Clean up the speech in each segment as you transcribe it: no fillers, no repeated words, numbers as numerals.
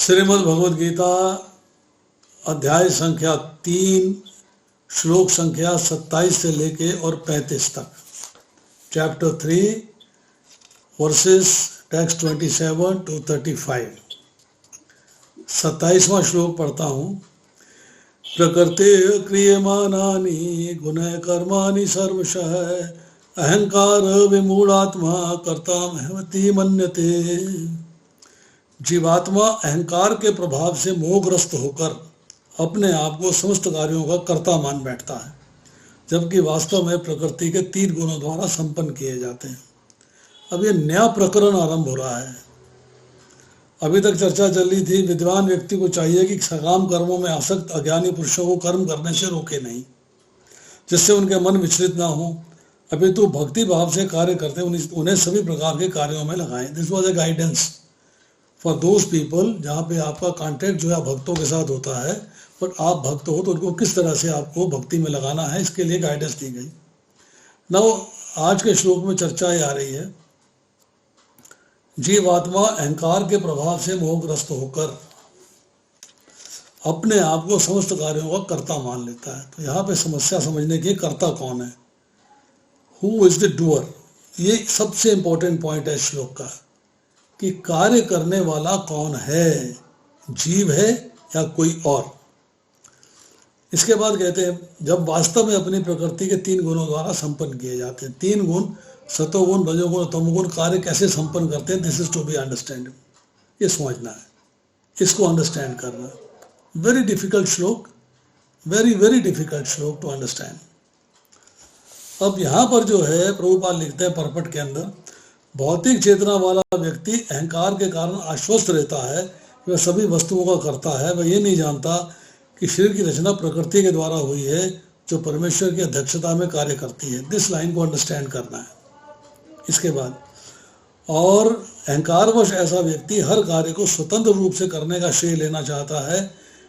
श्रीमद् भगवद गीता अध्याय संख्या 3 श्लोक संख्या 27 से लेके और 35 तक। Chapter 3 versus text 27 to 35। 27वां श्लोक पढ़ता हूँ। प्रकृते क्रियमाणानि गुणः कर्माणि सर्वशः अहंकार विमूढ़ात्मा कर्तामहमति मन्यते। जीवात्मा अहंकार के प्रभाव से मोहग्रस्त होकर अपने आप को समस्त कार्यों का कर्ता मान बैठता है, जबकि वास्तव में प्रकृति के 3 गुणों द्वारा संपन्न किए जाते हैं। अब ये नया प्रकरण आरंभ हो रहा है। अभी तक चर्चा चल रही थी, विद्वान व्यक्ति को चाहिए कि सकाम कर्मों में आसक्त अज्ञानी पुरुषों को कर्म करने से रोके नहीं, जिससे उनके मन विचलित ना हो, अपितु भक्ति भाव से कार्य करते उन्हें सभी प्रकार के कार्यों में लगाएं। This was a guidance for those people जहाँ पे आपका कॉन्टेक्ट जो है भक्तों के साथ होता है, बट आप भक्त हो तो उनको किस तरह से आपको भक्ति में लगाना है, इसके लिए गाइडेंस दी गई। नाउ आज के श्लोक में चर्चा आ रही है, जीवात्मा अहंकार के प्रभाव से मोहग्रस्त होकर अपने आप को समस्त कार्यों का कर्ता मान लेता है। तो यहाँ पे समस्या समझने की, कर्ता कौन है, हु इज द डूअर। ये सबसे इंपॉर्टेंट पॉइंट है श्लोक का, कि कार्य करने वाला कौन है, जीव है या कोई और। इसके बाद कहते हैं, जब वास्तव में अपनी प्रकृति के 3 गुणों द्वारा संपन्न किए जाते हैं। 3 गुण सतोगुण, रजोगुण, तमोगुण कार्य कैसे संपन्न करते हैं, this is to be understand. ये समझना है, इसको अंडरस्टैंड करना। Very difficult shloka, very very difficult shloka to understand. अब यहाँ पर जो है प्रभुपाद लिखते हैं परपट के अंदर, भौतिक चेतना वाला व्यक्ति अहंकार के कारण आश्वस्त रहता है कि वह सभी वस्तुओं का करता है। वह ये नहीं जानता कि शरीर की रचना प्रकृति के द्वारा हुई है, जो परमेश्वर की अध्यक्षता में कार्य करती है। दिस लाइन को अंडरस्टैंड करना है। इसके बाद, और अहंकारवश ऐसा व्यक्ति हर कार्य को स्वतंत्र रूप से करने का श्रेय लेना चाहता है।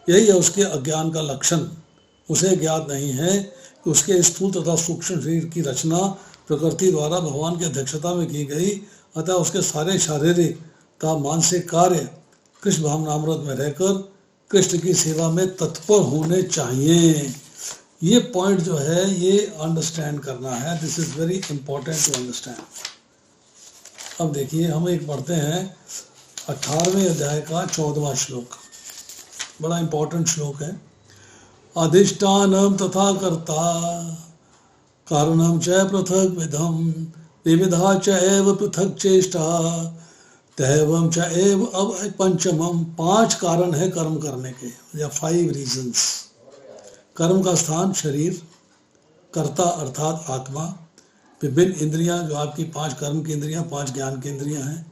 यही है उसके अज्ञान का लक्षण। उसे ज्ञात नहीं है कि उसके स्थूल तथा सूक्ष्म शरीर की रचना प्रकृति द्वारा भगवान की अध्यक्षता में की गई, अतः उसके सारे शारीरिक तथा मानसिक कार्य कृष्ण भावनामृत में रहकर कृष्ण की सेवा में तत्पर होने चाहिए। ये पॉइंट जो है ये अंडरस्टैंड करना है। This is very important to understand. अब देखिए, हम एक पढ़ते हैं 18वें अध्याय का 14वां श्लोक। बड़ा इंपॉर्टेंट श्लोक है। अधिष्ठानम तथा कर्ता कारणम च पृथक विधम विविधा च एव पृथक चेष्टा तैवम च एव अब पंचमम। 5 कारण है कर्म करने के, या 5 रीजंस। कर्म का स्थान शरीर, कर्ता अर्थात आत्मा, विभिन्न इंद्रियां जो आपकी 5 कर्म की इंद्रियां, 5 ज्ञान की इंद्रियां हैं,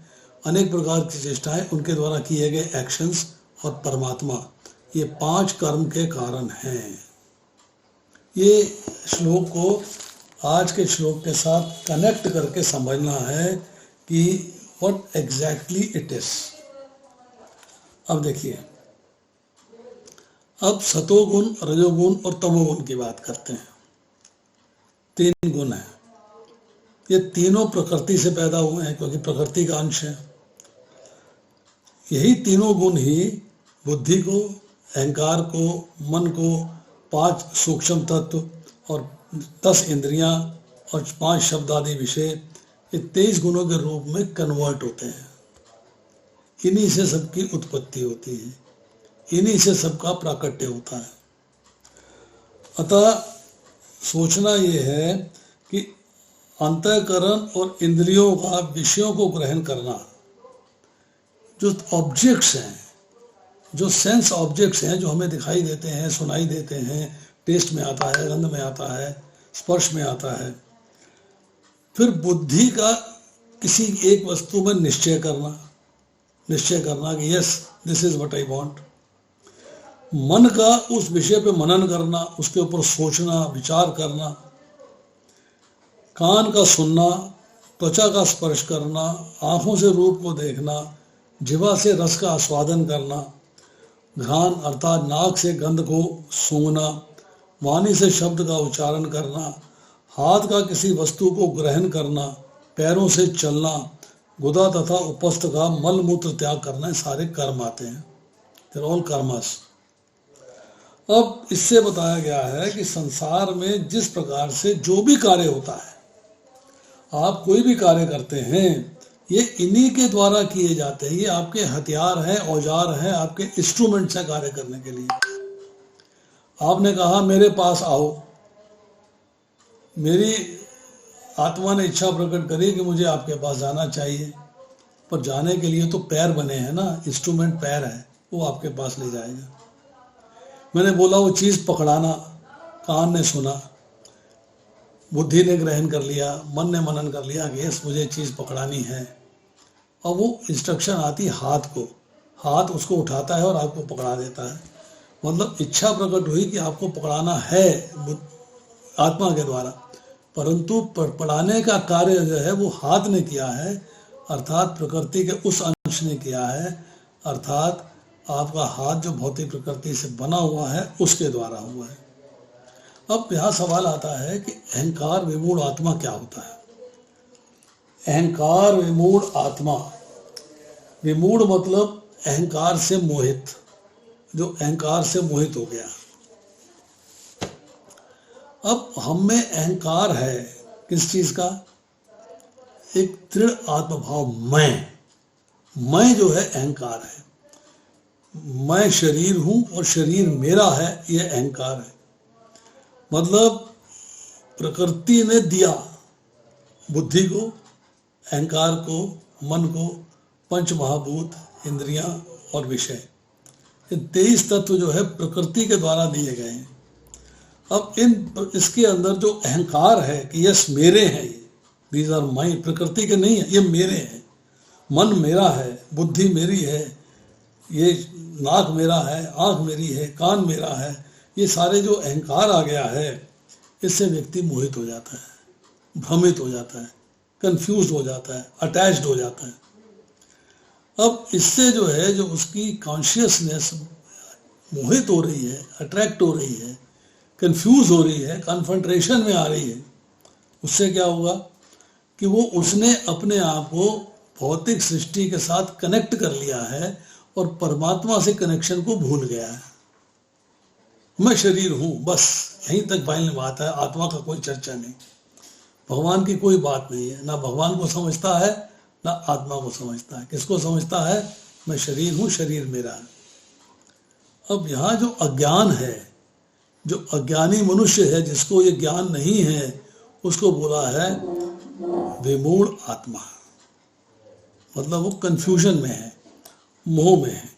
अनेक प्रकार की चेष्टाएं, उनके द्वारा किए गए एक्शंस, और परमात्मा। ये 5 कर्म के कारण हैं। ये श्लोक को आज के श्लोक के साथ कनेक्ट करके समझना है कि व्हाट एग्जैक्टली इट इज। अब देखिए, अब सतोगुण, रजोगुण और तमोगुण की बात करते हैं। 3 गुण हैं। ये तीनों प्रकृति से पैदा हुए हैं, क्योंकि प्रकृति का अंश है। यही तीनों गुण ही बुद्धि को, अहंकार को, मन को 5 सूक्ष्म तत्व और 10 इंद्रियां और 5 शब्द आदि विषय, ये 23 गुणों के रूप में कन्वर्ट होते हैं। इन्हीं से सबकी उत्पत्ति होती है, इन्हीं से सबका प्राकट्य होता है। अतः सोचना ये है कि अंतःकरण और इंद्रियों का विषयों को ग्रहण करना, जो ऑब्जेक्ट्स हैं, जो सेंस ऑब्जेक्ट्स हैं, जो हमें दिखाई देते हैं, सुनाई देते हैं, टेस्ट में आता है, गंध में आता है, स्पर्श में आता है। फिर बुद्धि का किसी एक वस्तु में निश्चय करना कि yes this is what I want. मन का उस विषय पे मनन करना, उसके ऊपर सोचना, विचार करना। कान का सुनना, त्वचा का स्पर्श करना, आंखों से रूप को देखना, जिह्वा से रस का आस्वादन करना, घ्राण अर्थात नाक से गंध को सूंघना, वाणी से शब्द का उच्चारण करना, हाथ का किसी वस्तु को ग्रहण करना, पैरों से चलना, गुदा तथा उपस्थ का मल मूत्र त्याग करना, सारे कर्म आते हैं। They are all karmas. अब इससे बताया गया है कि संसार में जिस प्रकार से जो भी कार्य होता है, आप कोई भी कार्य करते हैं, ये इन्हीं के द्वारा किए जाते हैं। ये आपके हथियार हैं, औजार हैं, आपके इंस्ट्रूमेंट्स हैं कार्य करने के लिए। आपने कहा मेरे पास आओ, मेरी आत्मा ने इच्छा प्रकट करी कि मुझे आपके पास जाना चाहिए, पर जाने के लिए तो पैर बने हैं ना, इंस्ट्रूमेंट पैर है, वो आपके पास ले जाएगा। मैंने बोला वो चीज़ पकड़ाना, कान ने सुना, बुद्धि ने ग्रहण कर लिया, मन ने मनन कर लिया कि यस मुझे चीज़ पकड़ानी है। और वो इंस्ट्रक्शन आती हाथ को, हाथ उसको उठाता है और आपको पकड़ा देता है। मतलब इच्छा प्रकट हुई कि आपको पकड़ाना है आत्मा के द्वारा, परंतु पकड़ाने का कार्य जो है वो हाथ ने किया है, अर्थात प्रकृति के उस अंश ने किया है, अर्थात आपका हाथ जो भौतिक प्रकृति से बना हुआ है उसके द्वारा हुआ है। अब यहाँ सवाल आता है कि अहंकार विमूढ़ आत्मा क्या होता है? अहंकार विमूढ़ आत्मा, विमूढ़ मतलब अहंकार से मोहित, जो अहंकार से मोहित हो गया। अब हम में अहंकार है किस चीज का? एक दृढ़ आत्मभाव, मैं जो है अहंकार है। मैं शरीर हूं और शरीर मेरा है, यह अहंकार है। मतलब प्रकृति ने दिया बुद्धि को, अहंकार को, मन को, पंच महाभूत, इंद्रियां और विषय, ये 23 तत्व जो है प्रकृति के द्वारा दिए गए हैं। अब इसके अंदर जो अहंकार है कि यस मेरे हैं, ये दीज आर माइन, प्रकृति के नहीं है, ये मेरे हैं। मन मेरा है, बुद्धि मेरी है, ये नाक मेरा है, आंख मेरी है, कान मेरा है, ये सारे जो अहंकार आ गया है, इससे व्यक्ति मोहित हो जाता है, भ्रमित हो जाता है, कंफ्यूज हो जाता है, अटैच्ड हो जाता है। अब इससे जो है, जो उसकी कॉन्शियसनेस मोहित हो रही है, अट्रैक्ट हो रही है, कंफ्यूज हो रही है, कॉन्फंट्रेशन में आ रही है, उससे क्या होगा कि वो उसने अपने आप को भौतिक सृष्टि के साथ कनेक्ट कर लिया है और परमात्मा से कनेक्शन को भूल गया है। मैं शरीर हूं, बस यहीं तक फाइनल बात है, आत्मा का कोई चर्चा नहीं, भगवान की कोई बात नहीं है। ना भगवान को समझता है, ना आत्मा को समझता है। किसको समझता है? मैं शरीर हूं, शरीर मेरा है। अब यहाँ जो अज्ञान है, जो अज्ञानी मनुष्य है, जिसको ये ज्ञान नहीं है, उसको बोला है विमूढ़ आत्मा। मतलब वो कंफ्यूजन में है, मोह में है।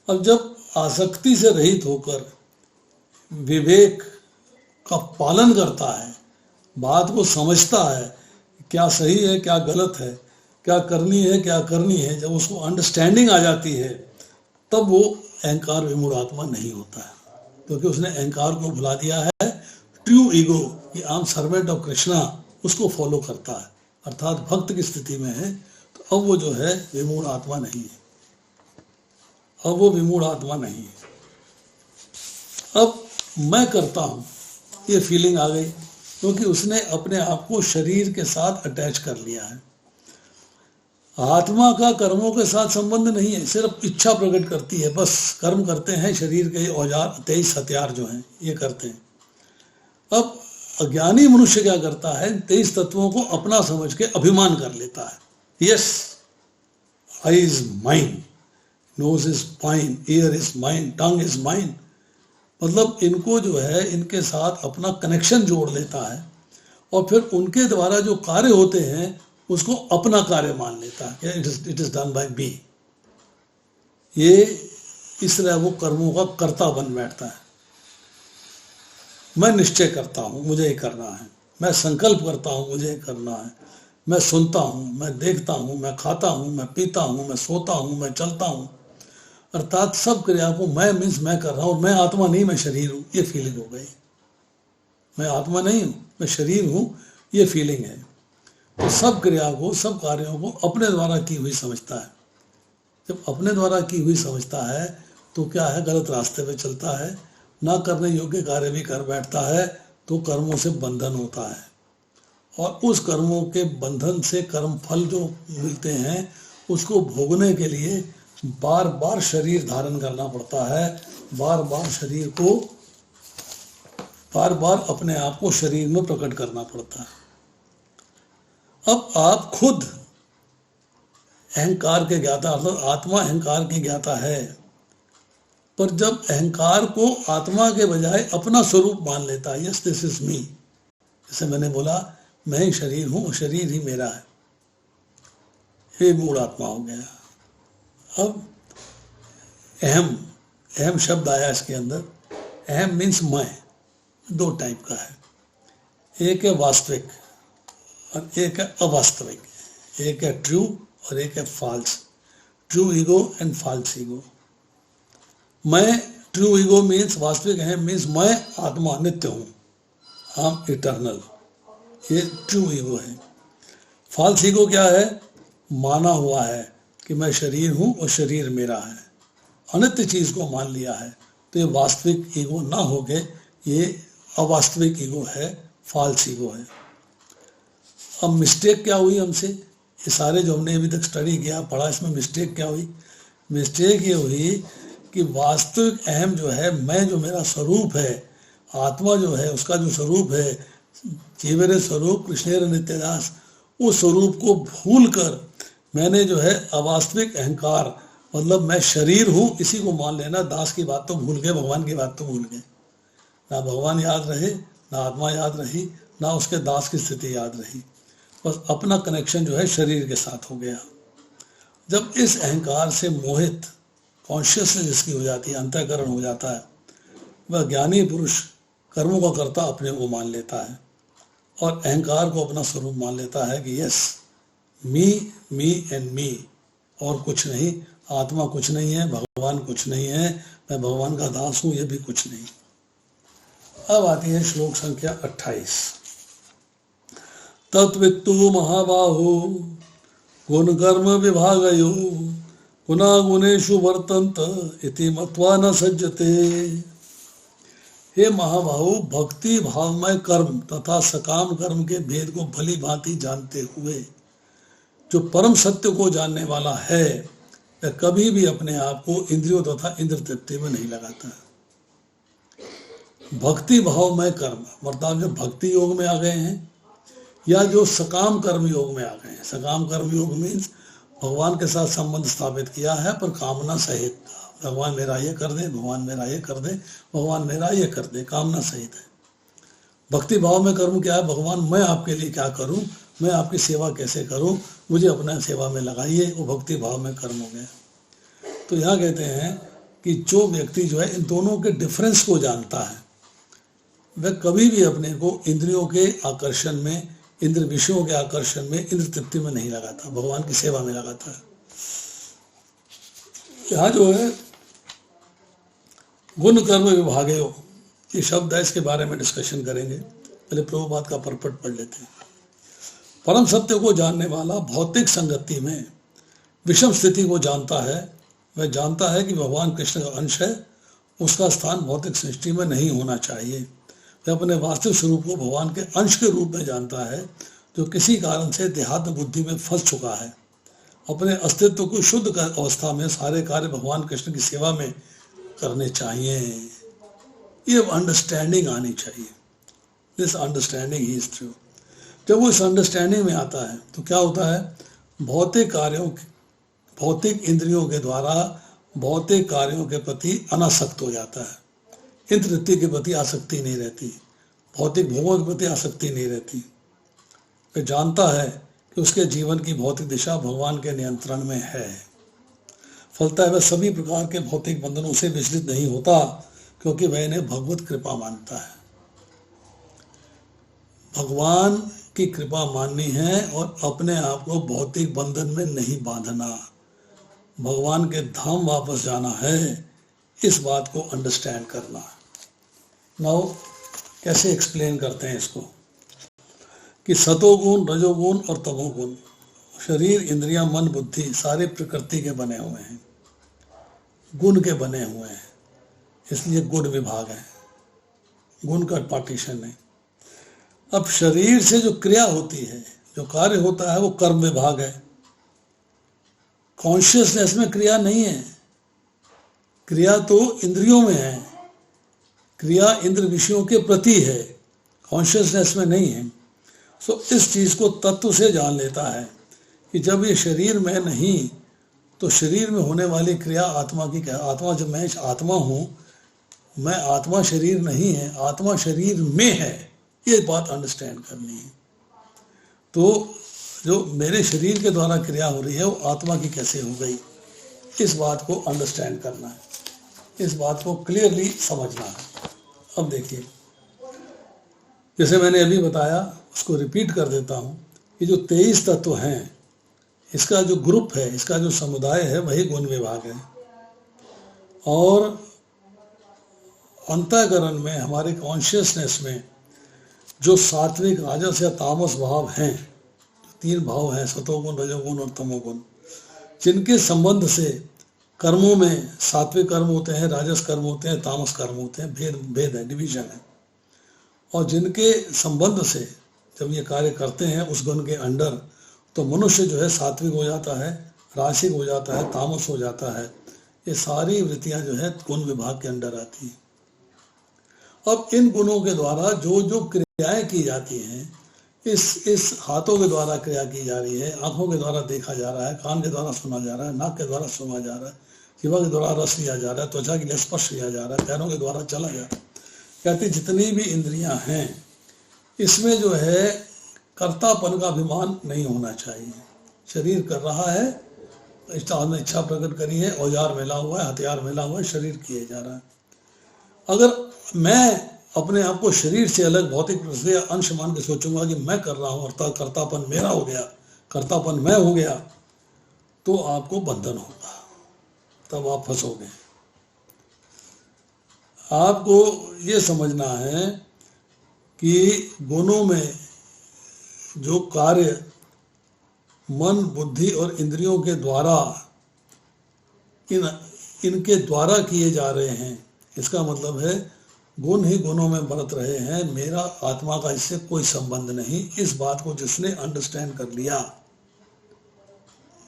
अब जब आसक्ति से रहित होकर विवेक का पालन करता है, बात को समझता है, क्या सही है क्या गलत है, क्या करनी है क्या करनी है, जब उसको अंडरस्टैंडिंग आ जाती है, तब वो अहंकार विमूढ़ आत्मा नहीं होता है, क्योंकि उसने अहंकार को भुला दिया है। ट्रू ईगो कि I am servant of Krishna, उसको फॉलो करता है, अर्थात भक्त की स्थिति में है। तो अब वो जो है विमूढ़ आत्मा नहीं है, अब वो विमूढ़ आत्मा नहीं है। अब मैं करता हूं, ये फीलिंग आ गई, क्योंकि उसने अपने आप को शरीर के साथ अटैच कर लिया है। आत्मा का कर्मों के साथ संबंध नहीं है, सिर्फ इच्छा प्रकट करती है, बस कर्म करते हैं, शरीर के औजार 23 हथियार जो हैं ये करते हैं। अब अज्ञानी मनुष्य क्या करता है? 23 तत्वों को अपना समझ के अभिमान कर लेता है। Yes, eye is mine, nose is mine, ear is mine, tongue is mine. मतलब इनको जो है, इनके साथ अपना कनेक्शन जोड़ लेता है और फिर उनके द्वारा जो कार्य होते हैं उसको अपना कार्य मान लेता है, इट इज डन बाय मी। ये इस तरह वो कर्मों का कर्ता बन बैठता है। मैं निश्चय करता हूं मुझे ये करना है, मैं संकल्प करता हूं मुझे ये करना है, मैं सुनता हूं, मैं देखता हूं, मैं खाता हूं, मैं पीता हूं, मैं सोता हूं, मैं चलता हूं, अर्थात सब क्रिया को मैं मीन्स मैं कर रहा हूं। मैं आत्मा नहीं, मैं शरीर हूं, ये फीलिंग हो गई। मैं आत्मा नहीं हूं, मैं शरीर हूं, ये फीलिंग है। तो सब क्रिया को, सब कार्यों को अपने द्वारा की हुई समझता है। जब अपने द्वारा की हुई समझता है तो क्या है, गलत रास्ते पे चलता है, ना करने योग्य कार्य भी कर बैठता है, तो कर्मों से बंधन होता है। और उस कर्मों के बंधन से कर्म फल जो मिलते हैं उसको भोगने के लिए बार बार शरीर धारण करना पड़ता है, बार बार शरीर को, बार बार अपने आप को शरीर में प्रकट करना पड़ता है। अब आप खुद अहंकार के ज्ञाता, अर्थात आत्मा अहंकार की ज्ञाता है, पर जब अहंकार को आत्मा के बजाय अपना स्वरूप मान लेता है, यस दिस इज मी, जैसे मैंने बोला मैं ही शरीर हूं और शरीर ही मेरा है, ये मूल आत्मा हो गया। अब अहम, अहम शब्द आया इसके अंदर। अहम मीन्स मैं, दो टाइप का है, एक है वास्तविक और एक है अवास्तविक, एक है ट्रू और एक है false, true ego and false ego. मैं, ट्रू ईगो मीन्स वास्तविक है, मीन्स मैं आत्मा नित्य हूँ, आई एम इटर्नल, ये ट्रू ईगो है। फॉल्स ईगो क्या है? माना हुआ है कि मैं शरीर हूँ और शरीर मेरा है, अनित्य चीज को मान लिया है, तो ये वास्तविक ईगो ना होके ये अवास्तविक ईगो है, फॉल्स ईगो है। अब मिस्टेक क्या हुई हमसे? ये सारे जो हमने अभी तक स्टडी किया, पढ़ा, इसमें मिस्टेक क्या हुई? मिस्टेक ये हुई कि वास्तविक अहम जो है, मैं जो मेरा स्वरूप है, आत्मा जो है उसका जो स्वरूप है, जीवेरे स्वरूप कृष्णेर नित्यदास, उस स्वरूप को भूल कर मैंने जो है अवास्तविक अहंकार, मतलब मैं शरीर हूँ, इसी को मान लेना। दास की बात तो भूल गए, भगवान की बात तो भूल गए। ना भगवान याद रहे, ना आत्मा याद रही, ना उसके दास की स्थिति याद रही, बस अपना कनेक्शन जो है शरीर के साथ हो गया। जब इस अहंकार से मोहित कॉन्शियसनेस जिसकी हो जाती है, अंतःकरण हो जाता है, वह ज्ञानी पुरुष कर्मों का कर्ता अपने को मान लेता है और अहंकार को अपना स्वरूप मान लेता है कि yes me, me and me, और कुछ नहीं, आत्मा कुछ नहीं है, भगवान कुछ नहीं है, मैं भगवान का दास हूं, ये भी कुछ नहीं। अब आती है श्लोक संख्या 28। तत्वित्तु महाबाहु गुण कर्म विभागयो गुणा गुणेषु वर्तन्त इति मत्वा न सज्जते। हे महाबाहु, भक्ति भावमय कर्म तथा सकाम कर्म के भेद को भली भांति जानते हुए जो परम सत्य को जानने वाला है, वह कभी भी अपने आप को इंद्रियों तथा इंद्र तृप्ति में नहीं लगाता। भक्ति भावमय कर्म, मतलब जो भक्ति योग में आ गए हैं या जो सकाम कर्म योग में आ गए हैं। सकाम कर्म योग मीन्स भगवान के साथ संबंध स्थापित किया है पर कामना सहित, भगवान मेरा ये कर दे, भगवान मेरा ये कर दे, भगवान मेरा ये कर दे, कामना सहित है। भक्ति भाव में कर्म क्या है? भगवान मैं आपके लिए क्या करूं, मैं आपकी सेवा कैसे करूं, मुझे अपना सेवा में लगाइए, वो भक्ति भाव में कर्म हो गया। तो यहाँ कहते हैं कि जो व्यक्ति जो है इन दोनों के डिफरेंस को जानता है, वह कभी भी अपने को इंद्रियों के आकर्षण में, इंद्र विषयों के आकर्षण में, इंद्र तृप्ति में नहीं लगाता, भगवान की सेवा में लगाता है। यहाँ जो है गुण कर्म विभागयो, ये शब्द है, इसके बारे में डिस्कशन करेंगे। पहले प्रभुपाद का परपट पढ़ लेते हैं। परम सत्य को जानने वाला भौतिक संगति में विषम स्थिति को जानता है। वह जानता है कि भगवान कृष्ण का अंश है, उसका स्थान भौतिक सृष्टि में नहीं होना चाहिए। वह अपने वास्तविक स्वरूप को भगवान के अंश के रूप में जानता है, जो किसी कारण से देहात्म बुद्धि में फंस चुका है। अपने अस्तित्व को शुद्ध अवस्था में सारे कार्य भगवान कृष्ण की सेवा में करने चाहिए। ये अंडरस्टैंडिंग आनी चाहिए। This understanding he is true. जब वो इस अंडरस्टैंडिंग में आता है तो क्या होता है? भौतिक कार्यों, भौतिक इंद्रियों के द्वारा भौतिक कार्यों के प्रति अनासक्त हो जाता है। इंद्र तृप्ति के प्रति आसक्ति नहीं रहती, भौतिक भोगों के प्रति आसक्ति नहीं रहती। वह जानता है कि उसके जीवन की भौतिक दिशा भगवान के नियंत्रण में है। फलता है वह सभी प्रकार के भौतिक बंधनों से विचलित नहीं होता, क्योंकि वह इन्हें भगवत कृपा मानता है। भगवान की कृपा माननी है और अपने आप को भौतिक बंधन में नहीं बांधना, भगवान के धाम वापस जाना है, इस बात को अंडरस्टैंड करना। नाउ कैसे एक्सप्लेन करते हैं इसको कि सतोगुण, रजोगुण और तमोगुण, शरीर, इंद्रियां, मन, बुद्धि सारे प्रकृति के बने हुए हैं, गुण के बने हुए हैं, इसलिए गुण विभाग है, गुण का पार्टीशन है। अब शरीर से जो क्रिया होती है, जो कार्य होता है, वो कर्म विभाग है। कॉन्शियसनेस में क्रिया नहीं है, क्रिया तो इंद्रियों में है, क्रिया इंद्र विषयों के प्रति है, कॉन्शियसनेस में नहीं है। सो इस चीज़ को तत्व से जान लेता है कि जब ये शरीर में नहीं तो शरीर में होने वाली क्रिया आत्मा की क्या, आत्मा जब मैं आत्मा हूँ, मैं आत्मा शरीर नहीं है, आत्मा शरीर में है, ये बात अंडरस्टैंड करनी है। तो जो मेरे शरीर के द्वारा क्रिया हो रही है वो आत्मा की कैसे हो गई, इस बात को अंडरस्टैंड करना है, इस बात को क्लियरली समझना है। अब देखिए, जैसे मैंने अभी बताया उसको रिपीट कर देता हूँ, ये जो 23 तत्व हैं, इसका जो ग्रुप है, इसका जो समुदाय है, वही गुण विभाग है। और अंतःकरण में, हमारे कॉन्शियसनेस में जो सात्विक, राजस या तामस भाव हैं, 3 भाव हैं, सतोगुण, रजोगुण और तमोगुण, जिनके संबंध से कर्मों में सात्विक कर्म होते हैं, राजस कर्म होते हैं, तामस कर्म होते हैं, भेद है, डिवीजन है। और जिनके संबंध से जब ये कार्य करते हैं उस गुण के अंडर, तो मनुष्य जो है सात्विक हो जाता है, राजसिक हो जाता है, तामस हो जाता है। ये सारी वृत्तियां जो है गुण विभाग के अंडर आती हैं। अब इन गुणों के द्वारा जो जो क्रियाएं की जाती हैं, इस हाथों के द्वारा क्रिया की जा रही है, आंखों के द्वारा देखा जा रहा है, कान के द्वारा सुना जा रहा है, नाक के द्वारा सुना जा रहा है, जीवा के द्वारा रस लिया जा रहा है, त्वचा के लिए स्पर्श लिया जा रहा है, पैरों के द्वारा चला जा रहा है। कहते जितनी भी इंद्रियां हैं, इसमें जो है कर्तापन का अभिमान नहीं होना चाहिए। शरीर कर रहा है, इच्छा प्रकट करी है, औजार मिला हुआ है, हथियार मिला हुआ है, शरीर किए जा रहा है। अगर मैं अपने आप को शरीर से अलग भौतिक या अंश मान के सोचूंगा कि मैं कर रहा हूं, अर्थात कर्तापन मेरा हो गया, कर्तापन मैं हो गया, तो आपको बंधन होगा, तब आप फंसोगे। आपको ये समझना है कि गुणों में जो कार्य मन, बुद्धि और इंद्रियों के द्वारा इनके द्वारा किए जा रहे हैं, इसका मतलब है गुण ही गुणों में बरत रहे हैं, मेरा आत्मा का इससे कोई संबंध नहीं। इस बात को जिसने अंडरस्टैंड कर लिया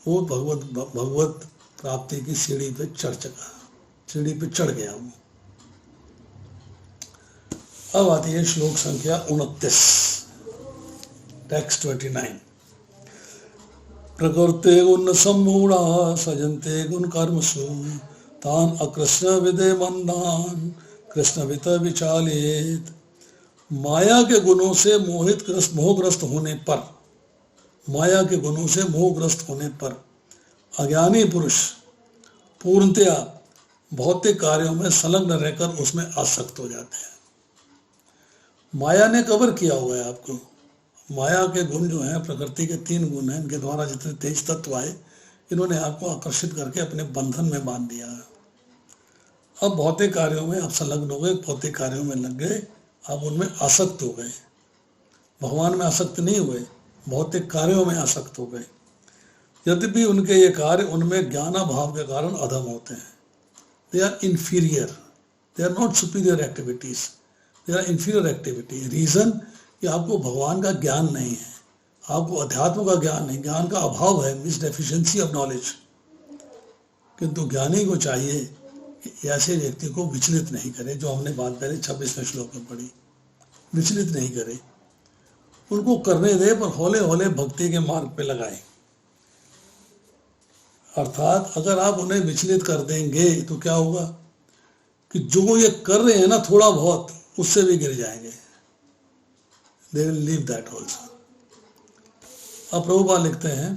वो भगवत प्राप्ति की सीढ़ी पे चढ़ चुका, सीढ़ी पे चढ़ गया वो। अब आती है श्लोक संख्या 29, टेक्स्ट 29। प्रकृते गुण सम्मूढ़ा सजन्ते गुण कर्मसु तान अकृष्ण विदे मंदान कृष्ण वित विचालित। माया के गुणों से मोहग्रस्त होने पर, माया के गुणों से मोहग्रस्त होने पर अज्ञानी पुरुष पूर्णतया भौतिक कार्यों में संलग्न रहकर उसमें आसक्त हो जाते हैं। माया ने कवर किया हुआ है आपको। माया के गुण जो हैं, प्रकृति के 3 गुण हैं, इनके द्वारा जितने 23 तत्व आए, इन्होंने आपको आकर्षित करके अपने बंधन में बांध दिया है। अब भौतिक कार्यों में आप संलग्न हो गए, भौतिक कार्यों में लग गए, आप उनमें आसक्त हो गए। भगवान में आसक्त नहीं हुए, भौतिक कार्यों में आसक्त हो गए। यद्यपि उनके ये कार्य उनमें ज्ञानाभाव के कारण अधम होते हैं। They are inferior, they are not superior activities, they are inferior activity. Reason कि आपको भगवान का ज्ञान नहीं है, आपको अध्यात्म का ज्ञान नहीं, ज्ञान का अभाव है, मीन्स डेफिशिएंसी ऑफ नॉलेज। किंतु ज्ञानी को चाहिए कि ऐसे व्यक्ति को विचलित नहीं करे, जो हमने बात पहले 26वें श्लोक में पढ़ी, विचलित नहीं करे, उनको करने दे, पर हौले हौले भक्ति के मार्ग पे लगाए। अर्थात अगर आप उन्हें विचलित कर देंगे तो क्या होगा कि जो ये कर रहे हैं ना थोड़ा बहुत, उससे भी गिर जाएंगे। They will leave that also. अब प्रभुपाद लिखते हैं,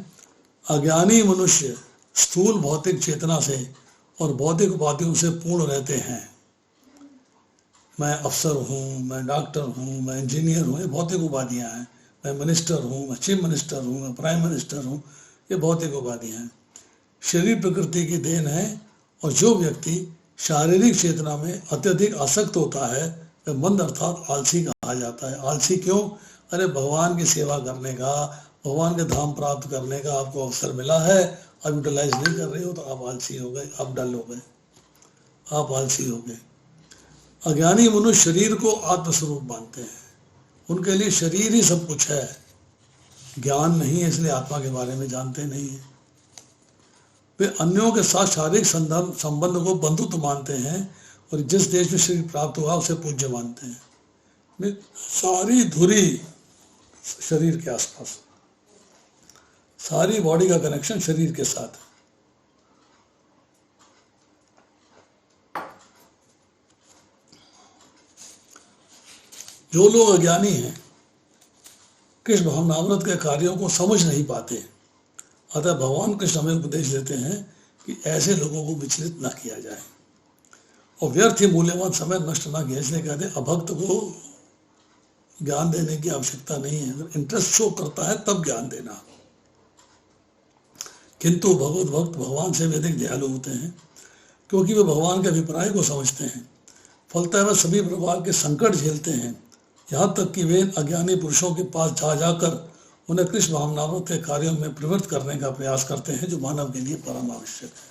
अज्ञानी मनुष्य स्थूल भौतिक चेतना से और भौतिक उपाधियों से पूर्ण रहते हैं। मैं अफसर हूँ, मैं डॉक्टर हूँ, मैं इंजीनियर हूँ, ये भौतिक उपाधियाँ हैं। मैं मिनिस्टर हूँ, मैं चीफ मिनिस्टर हूँ, मैं प्राइम मिनिस्टर हूँ, ये भौतिक उपाधियाँ हैं। शरीर प्रकृति की देन है, और जो व्यक्ति शारीरिक चेतना में अत्यधिक आसक्त होता है वह मंद अर्थात आलसी कहा जाता है। आलसी क्यों? अरे भगवान की सेवा करने का, भगवान के धाम प्राप्त करने का आपको अवसर मिला है, अब यूटिलाइज नहीं कर रहे हो तो आप आलसी हो गए, आप डल हो गए, आप आलसी हो गए। अज्ञानी मनुष्य शरीर को आत्मस्वरूप मानते हैं, उनके लिए शरीर ही सब कुछ है, ज्ञान नहीं है, इसलिए आत्मा के बारे में जानते नहीं है। वे अन्यों के साथ शारीरिक संबंध को बंधुत्व मानते हैं और जिस देश में शरीर प्राप्त हुआ उसे पूज्य मानते हैं। में सारी धुरी शरीर के आसपास, सारी बॉडी का कनेक्शन शरीर के साथ है। जो लोग अज्ञानी हैं, कृष्ण भावनामृत के कार्यों को समझ नहीं पाते, अतः भगवान कृष्ण हमें उपदेश देते हैं कि ऐसे लोगों को विचलित न किया जाए और व्यर्थ ही मूल्यवान समय नष्ट न किया। इसलिए कहते हैं अभक्त को ज्ञान देने की आवश्यकता नहीं है, अगर इंटरेस्ट शो करता है तब ज्ञान देना। किंतु भगवत भक्त भगवान से भी अधिक दयालु होते हैं, क्योंकि वे भगवान के अभिप्राय को समझते हैं। फलतः वे सभी प्रकार के संकट झेलते हैं, यहाँ तक कि वे अज्ञानी पुरुषों के पास जा जाकर उन्हें कृष्ण भावनामृत के कार्यों में प्रवृत्त करने का प्रयास करते हैं, जो मानव के लिए परम आवश्यक है।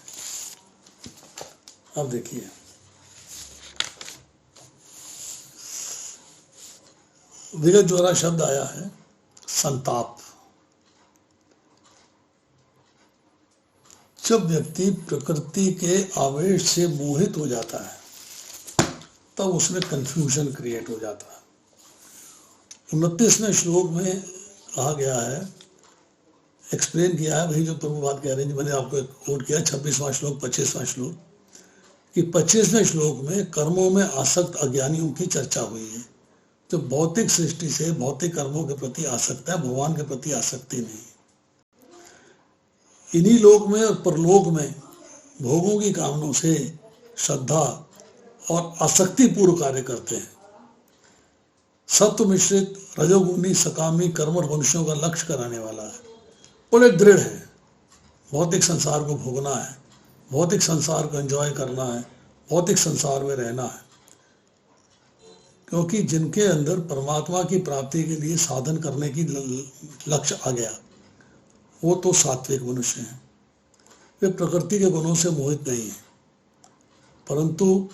अब देखिए, विगत द्वारा शब्द आया है संताप। जब व्यक्ति प्रकृति के आवेश से मोहित हो जाता है तब उसमें कंफ्यूजन क्रिएट हो जाता है। 29वें श्लोक में कहा गया है, एक्सप्लेन किया है, वही जो प्रभुपाद कह रहे हैं, मैंने आपको कोट किया, 26वां श्लोक 25वां श्लोक, कि 25वें श्लोक में कर्मों में आसक्त अज्ञानियों की चर्चा हुई है। जो भौतिक सृष्टि से भौतिक कर्मों के प्रति आसक्त है, भगवान के प्रति आसक्ति नहीं। इन्हीं लोक में और परलोक में भोगों की कामनाओं से श्रद्धा और आसक्ति पूर्व कार्य करते हैं। सत्व मिश्रित रजोगुणी सकामी कर्म और मनुष्यों का लक्ष्य कराने वाला है, बड़े दृढ़ है। भौतिक संसार को भोगना है, भौतिक संसार को एंजॉय करना है, भौतिक संसार में रहना है, क्योंकि जिनके अंदर परमात्मा की प्राप्ति के लिए साधन करने की लक्ष्य आ गया, वो तो सात्विक मनुष्य हैं। वे प्रकृति के गुणों से मोहित नहीं है। परंतु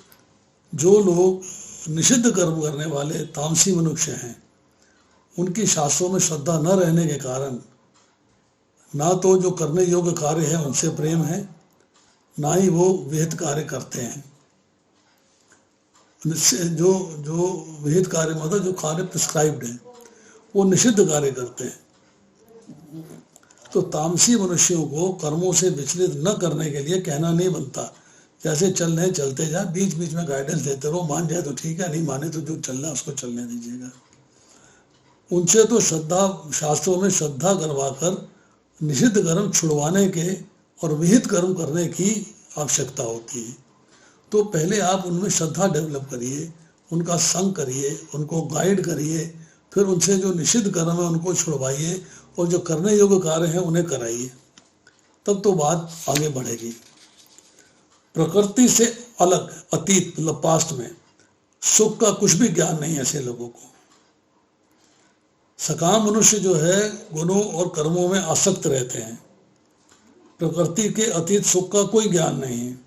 जो लोग निषिद्ध कर्म करने वाले तामसी मनुष्य हैं, उनकी शास्त्रों में श्रद्धा न रहने के कारण ना तो जो करने योग्य कार्य है उनसे प्रेम है, ना ही वो विहित कार्य करते हैं। जो विहित कार्य मतलब जो कार्य प्रिस्क्राइब्ड है, वो निषिद्ध कार्य करते हैं। तो तामसी मनुष्यों को कर्मों से विचलित न करने के लिए कहना नहीं बनता, जैसे चल रहे चलते जाए, बीच बीच में गाइडेंस देते रहो, मान जाए तो ठीक है, नहीं माने तो जो चलना है उसको चलने दीजिएगा। उनसे तो श्रद्धा, शास्त्रों में श्रद्धा करवाकर निषिद्ध कर्म छुड़वाने के और विहित कर्म करने की आवश्यकता होती है। तो पहले आप उनमें श्रद्धा डेवलप करिए, उनका संग करिए, उनको गाइड करिए, फिर उनसे जो निषिद्ध कर्म है उनको छुड़वाइए और जो करने योग्य कार्य है उन्हें कराइए, तब तो बात आगे बढ़ेगी। प्रकृति से अलग अतीत मतलब पास्ट में सुख का कुछ भी ज्ञान नहीं ऐसे लोगों को। सकाम मनुष्य जो है गुणों और कर्मों में आसक्त रहते हैं, प्रकृति के अतीत सुख का कोई ज्ञान नहीं है,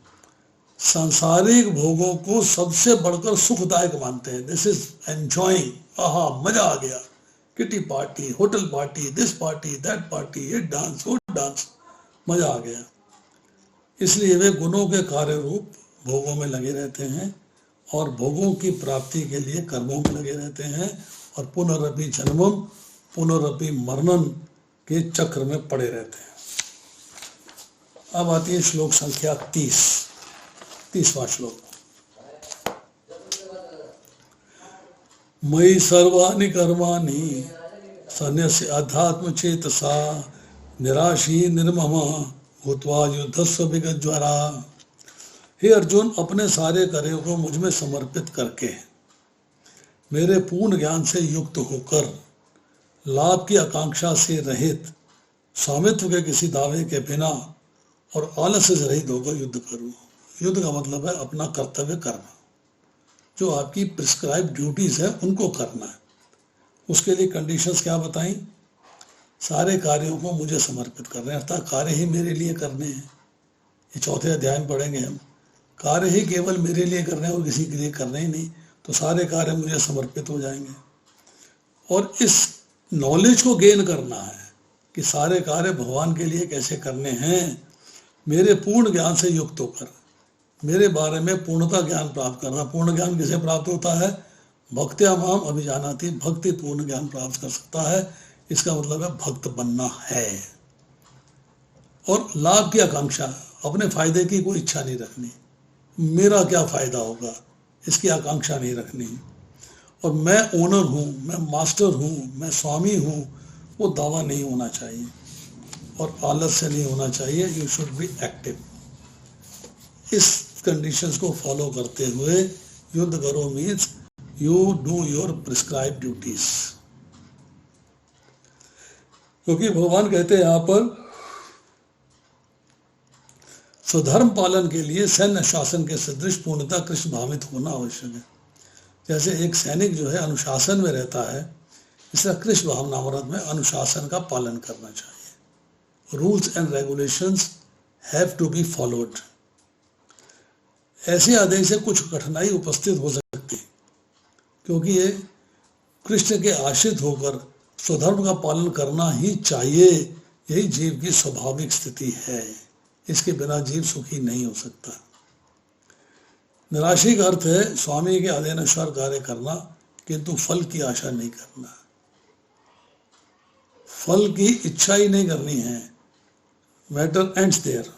सांसारिक भोगों को सबसे बढ़कर सुखदायक मानते हैं। दिस इज एंजॉइंग, आहा मजा आ गया, kitty party, hotel party, this party, that party, ये डांस, वो डांस, मजा आ गया। इसलिए वे गुणों के कार्य रूप भोगों में लगे रहते हैं और भोगों की प्राप्ति के लिए कर्मों में लगे रहते हैं और पुनरपि जन्मम पुनरपि मरणम के चक्र में पड़े रहते हैं। अब आती है श्लोक संख्या 30वां श्लोक। मयि सर्वाणि कर्माणि सन्यस्य अध्यात्म चेतसा निराशी निर्मम भूत्वा युद्धस्व विगतज्वरा। हे अर्जुन, अपने सारे कार्यों को मुझ में समर्पित करके मेरे पूर्ण ज्ञान से युक्त होकर लाभ की आकांक्षा से रहित, स्वामित्व के किसी दावे के बिना और आलस्य से रहित होकर युद्ध करो। युद्ध का मतलब है अपना कर्तव्य करना, जो आपकी प्रिस्क्राइब ड्यूटीज है उनको करना है। उसके लिए कंडीशंस क्या बताई? सारे कार्यों को मुझे समर्पित करना है, अर्थात कार्य ही मेरे लिए करने हैं। ये 4थे अध्याय में पढ़ेंगे हम। कार्य ही केवल मेरे लिए करने और किसी के लिए करने ही नहीं, तो सारे कार्य मुझे समर्पित हो जाएंगे। और इस नॉलेज को गेन करना है कि सारे कार्य भगवान के लिए कैसे करने हैं, मेरे पूर्ण ज्ञान से युक्त होकर मेरे बारे में पूर्णता ज्ञान प्राप्त करना। पूर्ण ज्ञान किसे प्राप्त होता है? भक्त्या माम अभिजानाति, भक्ति पूर्ण ज्ञान प्राप्त कर सकता है। इसका मतलब है भक्त बनना है। और लाभ की आकांक्षा, अपने फायदे की कोई इच्छा नहीं रखनी, मेरा क्या फायदा होगा इसकी आकांक्षा नहीं रखनी। और मैं ओनर हूँ, मैं मास्टर हूँ, मैं स्वामी हूँ, वो दावा नहीं होना चाहिए। और आलस्य नहीं होना चाहिए। You should be active. इस कंडीशंस को फॉलो करते हुए युद्ध करो means you do your prescribe duties. क्योंकि भगवान कहते हैं यहां पर स्वधर्म पालन के लिए सैन्य शासन के सदृश पूर्णता कृष्ण भावित होना आवश्यक है। जैसे एक सैनिक जो है अनुशासन में रहता है, इसलिए कृष्ण भावनामृत में अनुशासन का पालन करना चाहिए। Rules and regulations have to be followed. ऐसे आदेश से कुछ कठिनाई उपस्थित हो सकती, क्योंकि ये कृष्ण के आश्रित होकर स्वधर्म का पालन करना ही चाहिए। यही जीव की स्वाभाविक स्थिति है। इसके बिना जीव सुखी नहीं हो सकता। निराशी का अर्थ है स्वामी के आदेशानुसार कार्य करना, किंतु फल की आशा नहीं करना, फल की इच्छा ही नहीं करनी है। Matter ends there.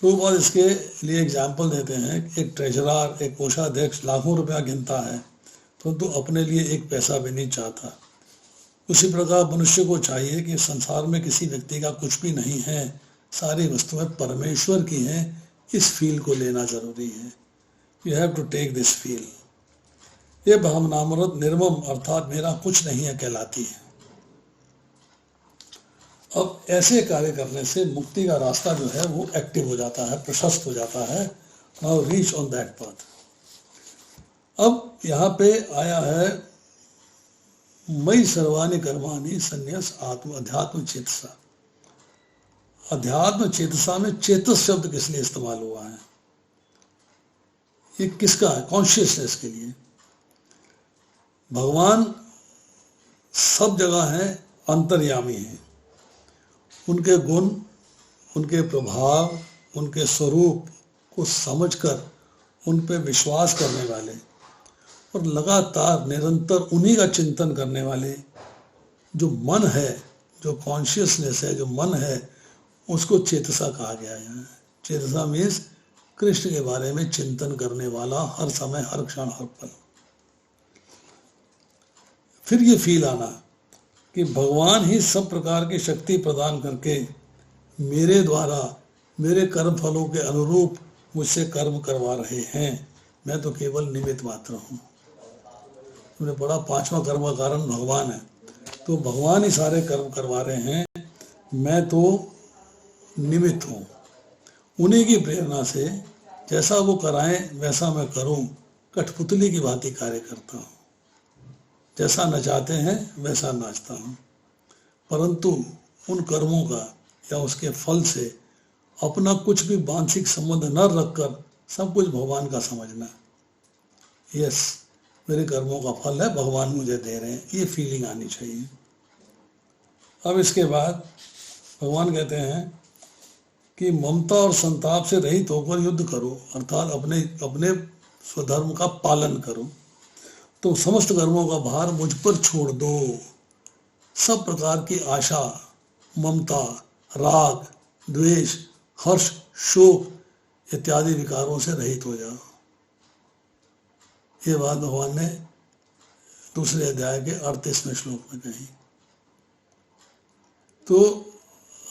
प्रभुपाद इसके लिए एग्जाम्पल देते हैं। एक ट्रेजरर, एक कोषाध्यक्ष लाखों रुपया गिनता है, परंतु अपने लिए एक पैसा भी नहीं चाहता। उसी प्रकार मनुष्य को चाहिए कि संसार में किसी व्यक्ति का कुछ भी नहीं है, सारी वस्तुएं परमेश्वर की हैं। इस फील को लेना जरूरी है। You have to take this feel. ये भावनामृत निर्मम अर्थात मेरा कुछ नहीं है कहलाती है। अब ऐसे कार्य करने से मुक्ति का रास्ता जो है वो एक्टिव हो जाता है, प्रशस्त हो जाता है। Now reach on that path. अब यहाँ पे आया है मई सर्वाणि कर्माणि संन्यास आत्म अध्यात्म चेतसा। अध्यात्म चेतसा में चेतस शब्द किस लिए इस्तेमाल हुआ है? ये किसका है? कॉन्शियसनेस के लिए। भगवान सब जगह हैं, अंतर्यामी हैं। उनके गुण, उनके प्रभाव, उनके स्वरूप को समझकर उन पे विश्वास करने वाले और लगातार निरंतर उन्हीं का चिंतन करने वाले जो मन है, जो कॉन्शियसनेस है, जो मन है, उसको चेतसा कहा गया है। चेतसा मीन्स कृष्ण के बारे में चिंतन करने वाला, हर समय, हर क्षण, हर पल। फिर ये फील आना कि भगवान ही सब प्रकार की शक्ति प्रदान करके मेरे द्वारा मेरे कर्म फलों के अनुरूप मुझसे कर्म करवा रहे हैं। मैं तो केवल निमित्त मात्र हूँ। तुमने पढ़ा पांचवा कर्म का कारण भगवान है, तो भगवान ही सारे कर्म करवा रहे हैं, मैं तो निमित्त हूँ। उन्हीं की प्रेरणा से जैसा वो कराएं वैसा मैं करूँ, कठपुतली की भांति कार्य करता हूँ। जैसा नचाते हैं वैसा नाचता हूँ। परंतु उन कर्मों का या उसके फल से अपना कुछ भी मानसिक संबंध न रखकर सब कुछ भगवान का समझना। यस, मेरे कर्मों का फल है, भगवान मुझे दे रहे हैं, ये फीलिंग आनी चाहिए। अब इसके बाद भगवान कहते हैं कि ममता और संताप से रहित होकर युद्ध करो, अर्थात अपने स्वधर्म का पालन करो। तो समस्त कर्मों का भार मुझ पर छोड़ दो। सब प्रकार की आशा, ममता, राग, द्वेष, हर्ष, शोक इत्यादि विकारों से रहित हो जाओ। ये बात भगवान ने दूसरे अध्याय के 38वें श्लोक में कही। तो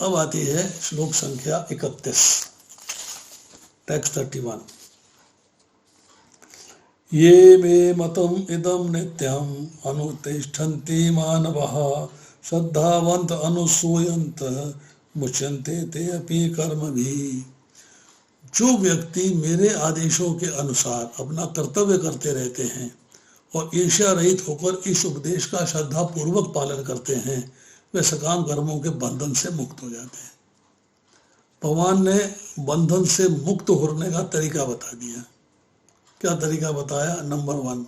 अब आती है श्लोक संख्या 31, टेक्स्ट 31। ये मे मतम इदम नित्यम अनुतिष्ठन्ति मानवः श्रद्धावंत अनुसूयन्त मुच्यन्ते ते अपि कर्मभिः। जो व्यक्ति मेरे आदेशों के अनुसार अपना कर्तव्य करते रहते हैं और ईर्ष्या रहित होकर इस उपदेश का श्रद्धा पूर्वक पालन करते हैं, वे सकाम कर्मों के बंधन से मुक्त हो जाते हैं। भगवान ने बंधन से मुक्त होने का तरीका बता दिया। क्या तरीका बताया? नंबर 1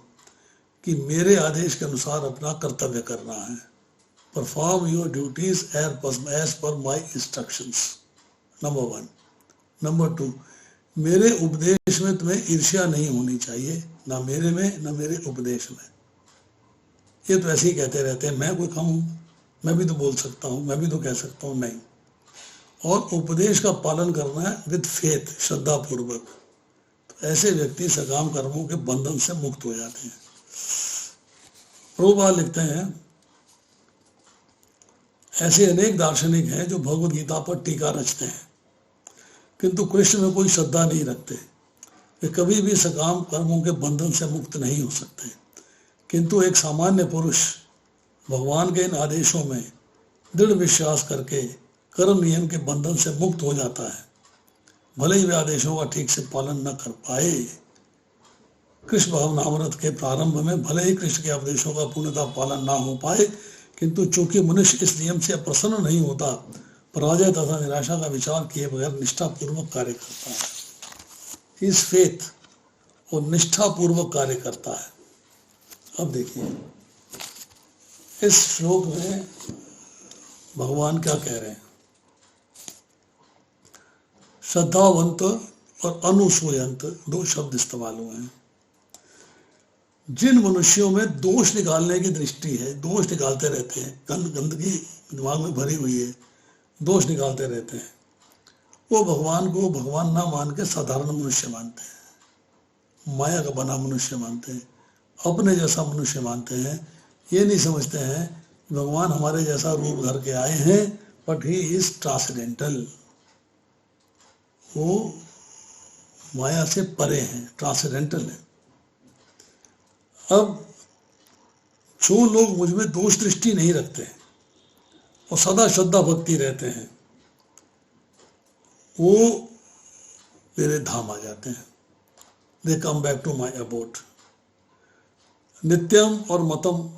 कि मेरे आदेश के अनुसार अपना कर्तव्य करना है। Perform your duties as per my instructions. Number 1। Number 2, मेरे उपदेश में तुम्हें ईर्ष्या नहीं होनी चाहिए, ना मेरे में ना मेरे उपदेश में। ये तो ऐसे ही कहते रहते हैं, मैं कोई कम हूँ, मैं भी तो बोल सकता हूँ, मैं भी तो कह सकता हूँ, नहीं। और उपदेश का पालन करना है विद फेथ, श्रद्धा पूर्वक। तो ऐसे व्यक्ति सकाम कर्मों के बंधन से मुक्त हो जाते हैं। प्रभुपाद लिखते हैं, ऐसे अनेक दार्शनिक हैं जो भगवद गीता पर टीका रचते हैं किंतु कृष्ण में कोई श्रद्धा नहीं रखते। वे कभी भी सकाम कर्मों के बंधन से मुक्त नहीं हो सकते। किंतु एक सामान्य पुरुष भगवान के इन आदेशों में दृढ़ विश्वास करके कर्म नियम के बंधन से मुक्त हो जाता है, भले ही वे आदेशों का ठीक से पालन न कर पाए। कृष्ण भावनामृत के प्रारंभ में भले ही कृष्ण के उपदेशों का पूर्णतः पालन ना हो पाए, किंतु चूंकि मनुष्य इस नियम से प्रसन्न नहीं होता, पराजय तथा निराशा का विचार किए बगैर निष्ठापूर्वक कार्य करता है। इस फेथ और निष्ठापूर्वक कार्य करता है। अब देखिए इस श्लोक में भगवान क्या कह रहे हैं। श्रद्धावंत और अनुसूयंत 2 शब्द इस्तेमाल हुए हैं। जिन मनुष्यों में दोष निकालने की दृष्टि है, दोष निकालते रहते हैं, गंदगी दिमाग में भरी हुई है, दोष निकालते रहते हैं, वो भगवान को भगवान ना मान के साधारण मनुष्य मानते हैं, माया का बना मनुष्य मानते हैं, अपने जैसा मनुष्य मानते हैं। ये नहीं समझते हैं भगवान हमारे जैसा रूप धर के आए हैं, बट ही इज ट्रांसेंडेंटल। वो माया से परे हैं, ट्रांसेंडेंटल है। अब जो लोग मुझ में दोष दृष्टि नहीं रखते और सदा श्रद्धा भक्ति रहते हैं, वो मेरे धाम आ जाते हैं। They come back to my abode. नित्यम और मतम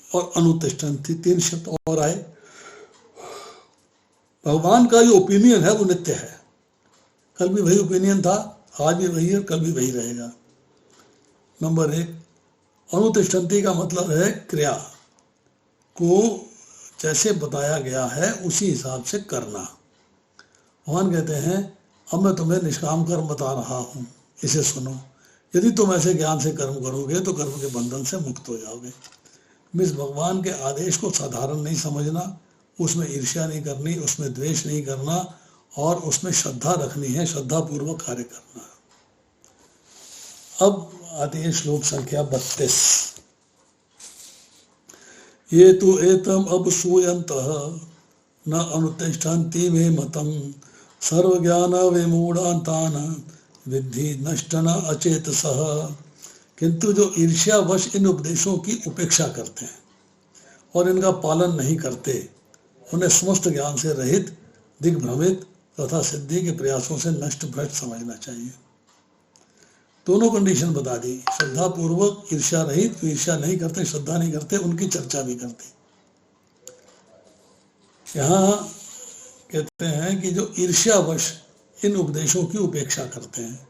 और अनुतिष्ठन्ति 3 शब्द और आए। भगवान का जो ओपिनियन है वो नित्य है। कल भी वही ओपिनियन था, आज भी वही है, कल भी वही रहेगा। नंबर 1, अनुतिष्ठन्ति का मतलब है क्रिया को जैसे बताया गया है उसी हिसाब से करना। भगवान कहते हैं अब मैं तुम्हें निष्काम कर्म बता रहा हूँ, इसे सुनो। यदि तुम ऐसे ज्ञान से कर्म करोगे तो कर्म के बंधन से मुक्त हो जाओगे। मिस भगवान के आदेश को साधारण नहीं समझना, उसमें ईर्ष्या नहीं करनी, उसमें द्वेष नहीं करना और उसमें श्रद्धा रखनी है, श्रद्धा पूर्वक कार्य करना। अब आती है श्लोक संख्या 32। ये तो एतम अब सूयन्तः न अनुतिष्ठन्ति मे मतम सर्वज्ञान विमूढ़ान्तान विद्धि नष्ट न अचेतसः। किंतु जो ईर्ष्यावश इन उपदेशों की उपेक्षा करते हैं और इनका पालन नहीं करते, उन्हें समस्त ज्ञान से रहित, दिग्भ्रमित तथा सिद्धि के प्रयासों से नष्ट भ्रष्ट समझना चाहिए। दोनों कंडीशन बता दी, श्रद्धा पूर्वक ईर्ष्या रहित, ईर्ष्या नहीं करते, श्रद्धा नहीं करते, उनकी चर्चा भी करते। यहाँ कहते हैं कि जो ईर्ष्यावश इन उपदेशों की उपेक्षा करते हैं।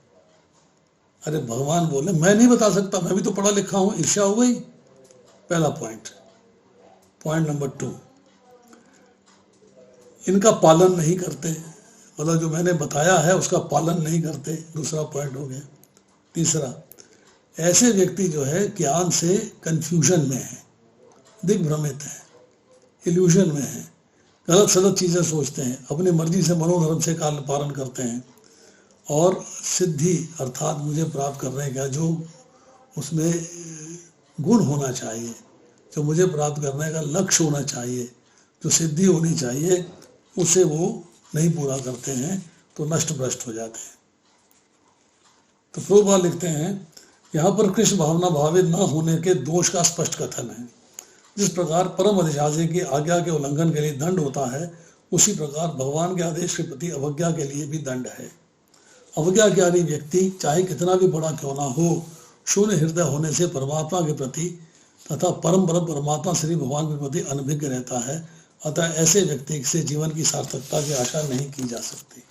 अरे भगवान बोले मैं नहीं बता सकता, मैं भी तो पढ़ा लिखा हूं, ईर्ष्या हो गई। पहला पॉइंट। पॉइंट नंबर 2, इनका पालन नहीं करते, मतलब जो मैंने बताया है उसका पालन नहीं करते, दूसरा पॉइंट हो गया। तीसरा, ऐसे व्यक्ति जो है ज्ञान से कंफ्यूजन में है, दिग्भ्रमित है, इल्यूजन में है, गलत सलत चीजें सोचते हैं, अपनी मर्जी से मनोधर्म से काल पालन करते हैं और सिद्धि अर्थात मुझे प्राप्त करने का जो उसमें गुण होना चाहिए, जो मुझे प्राप्त करने का लक्ष्य होना चाहिए, जो सिद्धि होनी चाहिए, उसे वो नहीं पूरा करते हैं तो नष्ट भ्रष्ट हो जाते हैं। तो प्रभुपाद लिखते हैं यहाँ पर कृष्ण भावना भावित न होने के दोष का स्पष्ट कथन है। जिस प्रकार परम अधिशासी की आज्ञा के उल्लंघन के लिए दंड होता है, उसी प्रकार भगवान के आदेश के प्रति अवज्ञा के लिए भी दंड है। अवज्ञाकारी व्यक्ति चाहे कितना भी बड़ा क्यों ना हो, शून्य हृदय होने से परमात्मा के प्रति तथा परम परमात्मा श्री भगवान के प्रति अनभिज्ञ रहता है। अतः ऐसे व्यक्ति से जीवन की सार्थकता की आशा नहीं की जा सकती।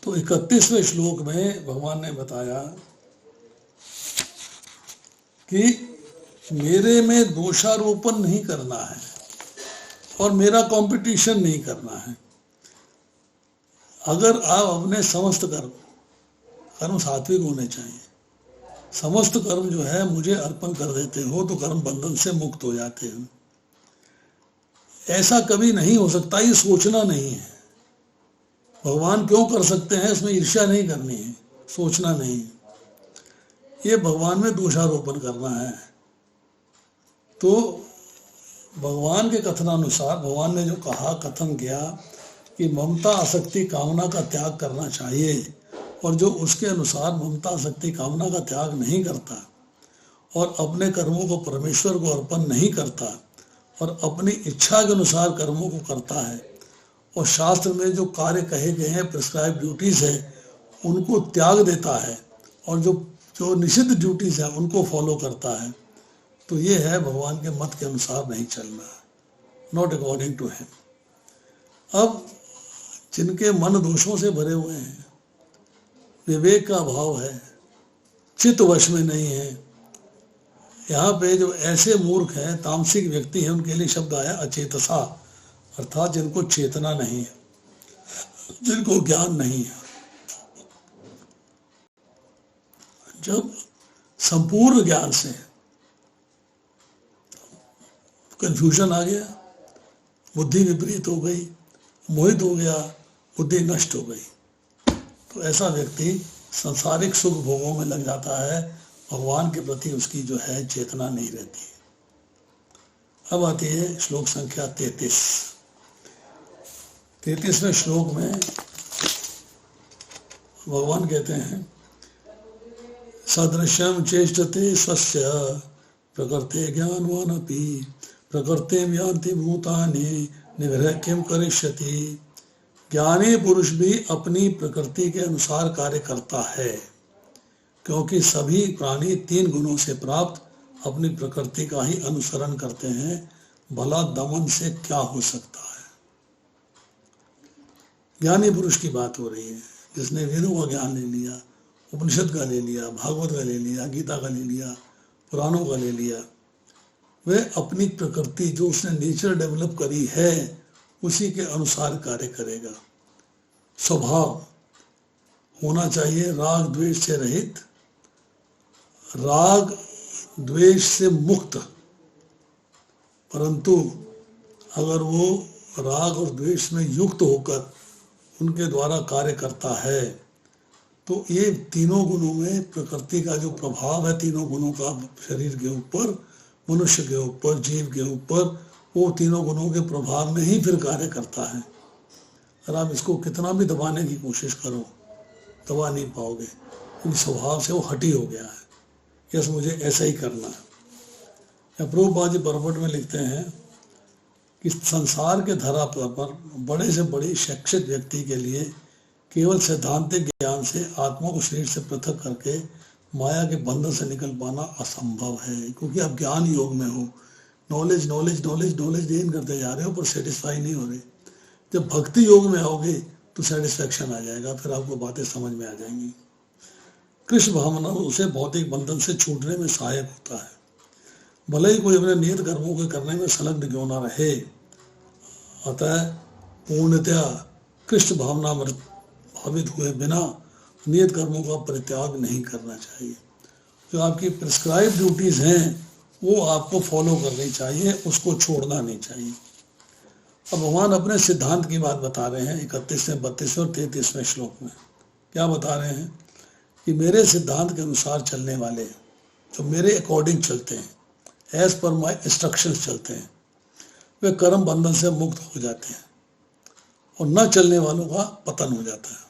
तो 31वें श्लोक में भगवान ने बताया कि मेरे में दोषारोपण नहीं करना है और मेरा कंपटीशन नहीं करना है। अगर आप अपने समस्त कर्म सात्विक होने चाहिए, समस्त कर्म जो है मुझे अर्पण कर देते हो तो कर्म बंधन से मुक्त हो जाते हैं। ऐसा कभी नहीं हो सकता, ये सोचना नहीं है। भगवान क्यों कर सकते हैं इसमें ईर्ष्या नहीं करनी है, सोचना नहीं, ये भगवान में दोषारोपण करना है। तो भगवान के कथनानुसार भगवान ने जो कहा, कथन किया कि ममता आसक्ति कामना का त्याग करना चाहिए, और जो उसके अनुसार ममता आसक्ति कामना का त्याग नहीं करता और अपने कर्मों को परमेश्वर को अर्पण नहीं करता और अपनी इच्छा के अनुसार कर्मों को करता है और शास्त्र में जो कार्य कहे गए हैं, प्रिस्क्राइब ड्यूटीज है, उनको त्याग देता है और जो निषिद्ध ड्यूटीज है उनको फॉलो करता है, तो ये है भगवान के मत के अनुसार नहीं चलना, नॉट अकॉर्डिंग टू हिम। अब जिनके मन दोषों से भरे हुए हैं, विवेक का अभाव है, चित्त वश में नहीं है, यहाँ पे जो ऐसे मूर्ख हैं, तामसिक व्यक्ति हैं, उनके लिए शब्द आया अचेतसा, अर्थात जिनको चेतना नहीं है, जिनको ज्ञान नहीं है। जब संपूर्ण ज्ञान से कंफ्यूजन आ गया, बुद्धि विपरीत हो गई, मोहित हो गया, बुद्धि नष्ट हो गई, तो ऐसा व्यक्ति सांसारिक सुख भोगों में लग जाता है, भगवान के प्रति उसकी जो है चेतना नहीं रहती। अब आती है श्लोक संख्या 33। 33वें श्लोक में भगवान कहते हैं, सदृश्यम चेष्टते स्वस्य प्रकृते ज्ञानवान अपि प्रकृतिम यान्ति भूतानि निग्रह किम करिष्यति। ज्ञानी पुरुष भी अपनी प्रकृति के अनुसार कार्य करता है, क्योंकि सभी प्राणी 3 गुणों से प्राप्त अपनी प्रकृति का ही अनुसरण करते हैं, भला दमन से क्या हो सकता है। ज्ञानी पुरुष की बात हो रही है, जिसने वेदों का ज्ञान ले लिया, उपनिषद का ले लिया, भागवत का ले लिया, गीता का ले लिया, पुराणों का ले लिया। वह अपनी प्रकृति जो उसने नेचर डेवलप करी है उसी के अनुसार कार्य करेगा। स्वभाव होना चाहिए राग द्वेष से रहित, राग द्वेष से मुक्त, परंतु अगर वो राग और द्वेष में युक्त होकर उनके द्वारा कार्य करता है तो ये तीनों गुणों में प्रकृति का जो प्रभाव है, तीनों गुणों का शरीर के ऊपर, मनुष्य के ऊपर, जीव के ऊपर, वो तीनों गुणों के प्रभाव में ही फिर कार्य करता है। और आप इसको कितना भी दबाने की कोशिश करो, दबा नहीं पाओगे, क्योंकि स्वभाव से वो हटी हो गया है। यस, मुझे ऐसा ही करना है। प्रभुपाद जी परपट में लिखते हैं कि संसार के धरा पर बड़े से बड़ी शिक्षित व्यक्ति के लिए केवल सैद्धांतिक ज्ञान से आत्मा को शरीर से पृथक करके माया के बंधन से निकल पाना असंभव है, क्योंकि आप ज्ञान योग में हो, knowledge knowledge knowledge knowledge gain करते जा रहे हो पर सेटिस्फाई नहीं हो रहे। जब भक्ति योग में आओगे तो सेटिस्फैक्शन आ जाएगा, फिर आपको बातें समझ में आ जाएंगी। कृष्ण भावना उसे भौतिक बंधन से छूटने में सहायक होता है, भले ही कोई अपने नियत कर्मों के करने में संलग्न क्यों ना रहे। अतः पूर्णतया कृष्ण भावना भावित हुए बिना नियत कर्मों का परित्याग नहीं करना चाहिए। जो आपकी प्रिस्क्राइब ड्यूटीज हैं वो आपको फॉलो करनी चाहिए, उसको छोड़ना नहीं चाहिए। अब भगवान अपने सिद्धांत की बात बता रहे हैं 31वें, 32वें और 33वें श्लोक में। क्या बता रहे हैं कि मेरे सिद्धांत के अनुसार चलने वाले, जो मेरे अकॉर्डिंग चलते हैं, एज पर माई इंस्ट्रक्शंस चलते हैं, वे कर्म बंधन से मुक्त हो जाते हैं और न चलने वालों का पतन हो जाता है।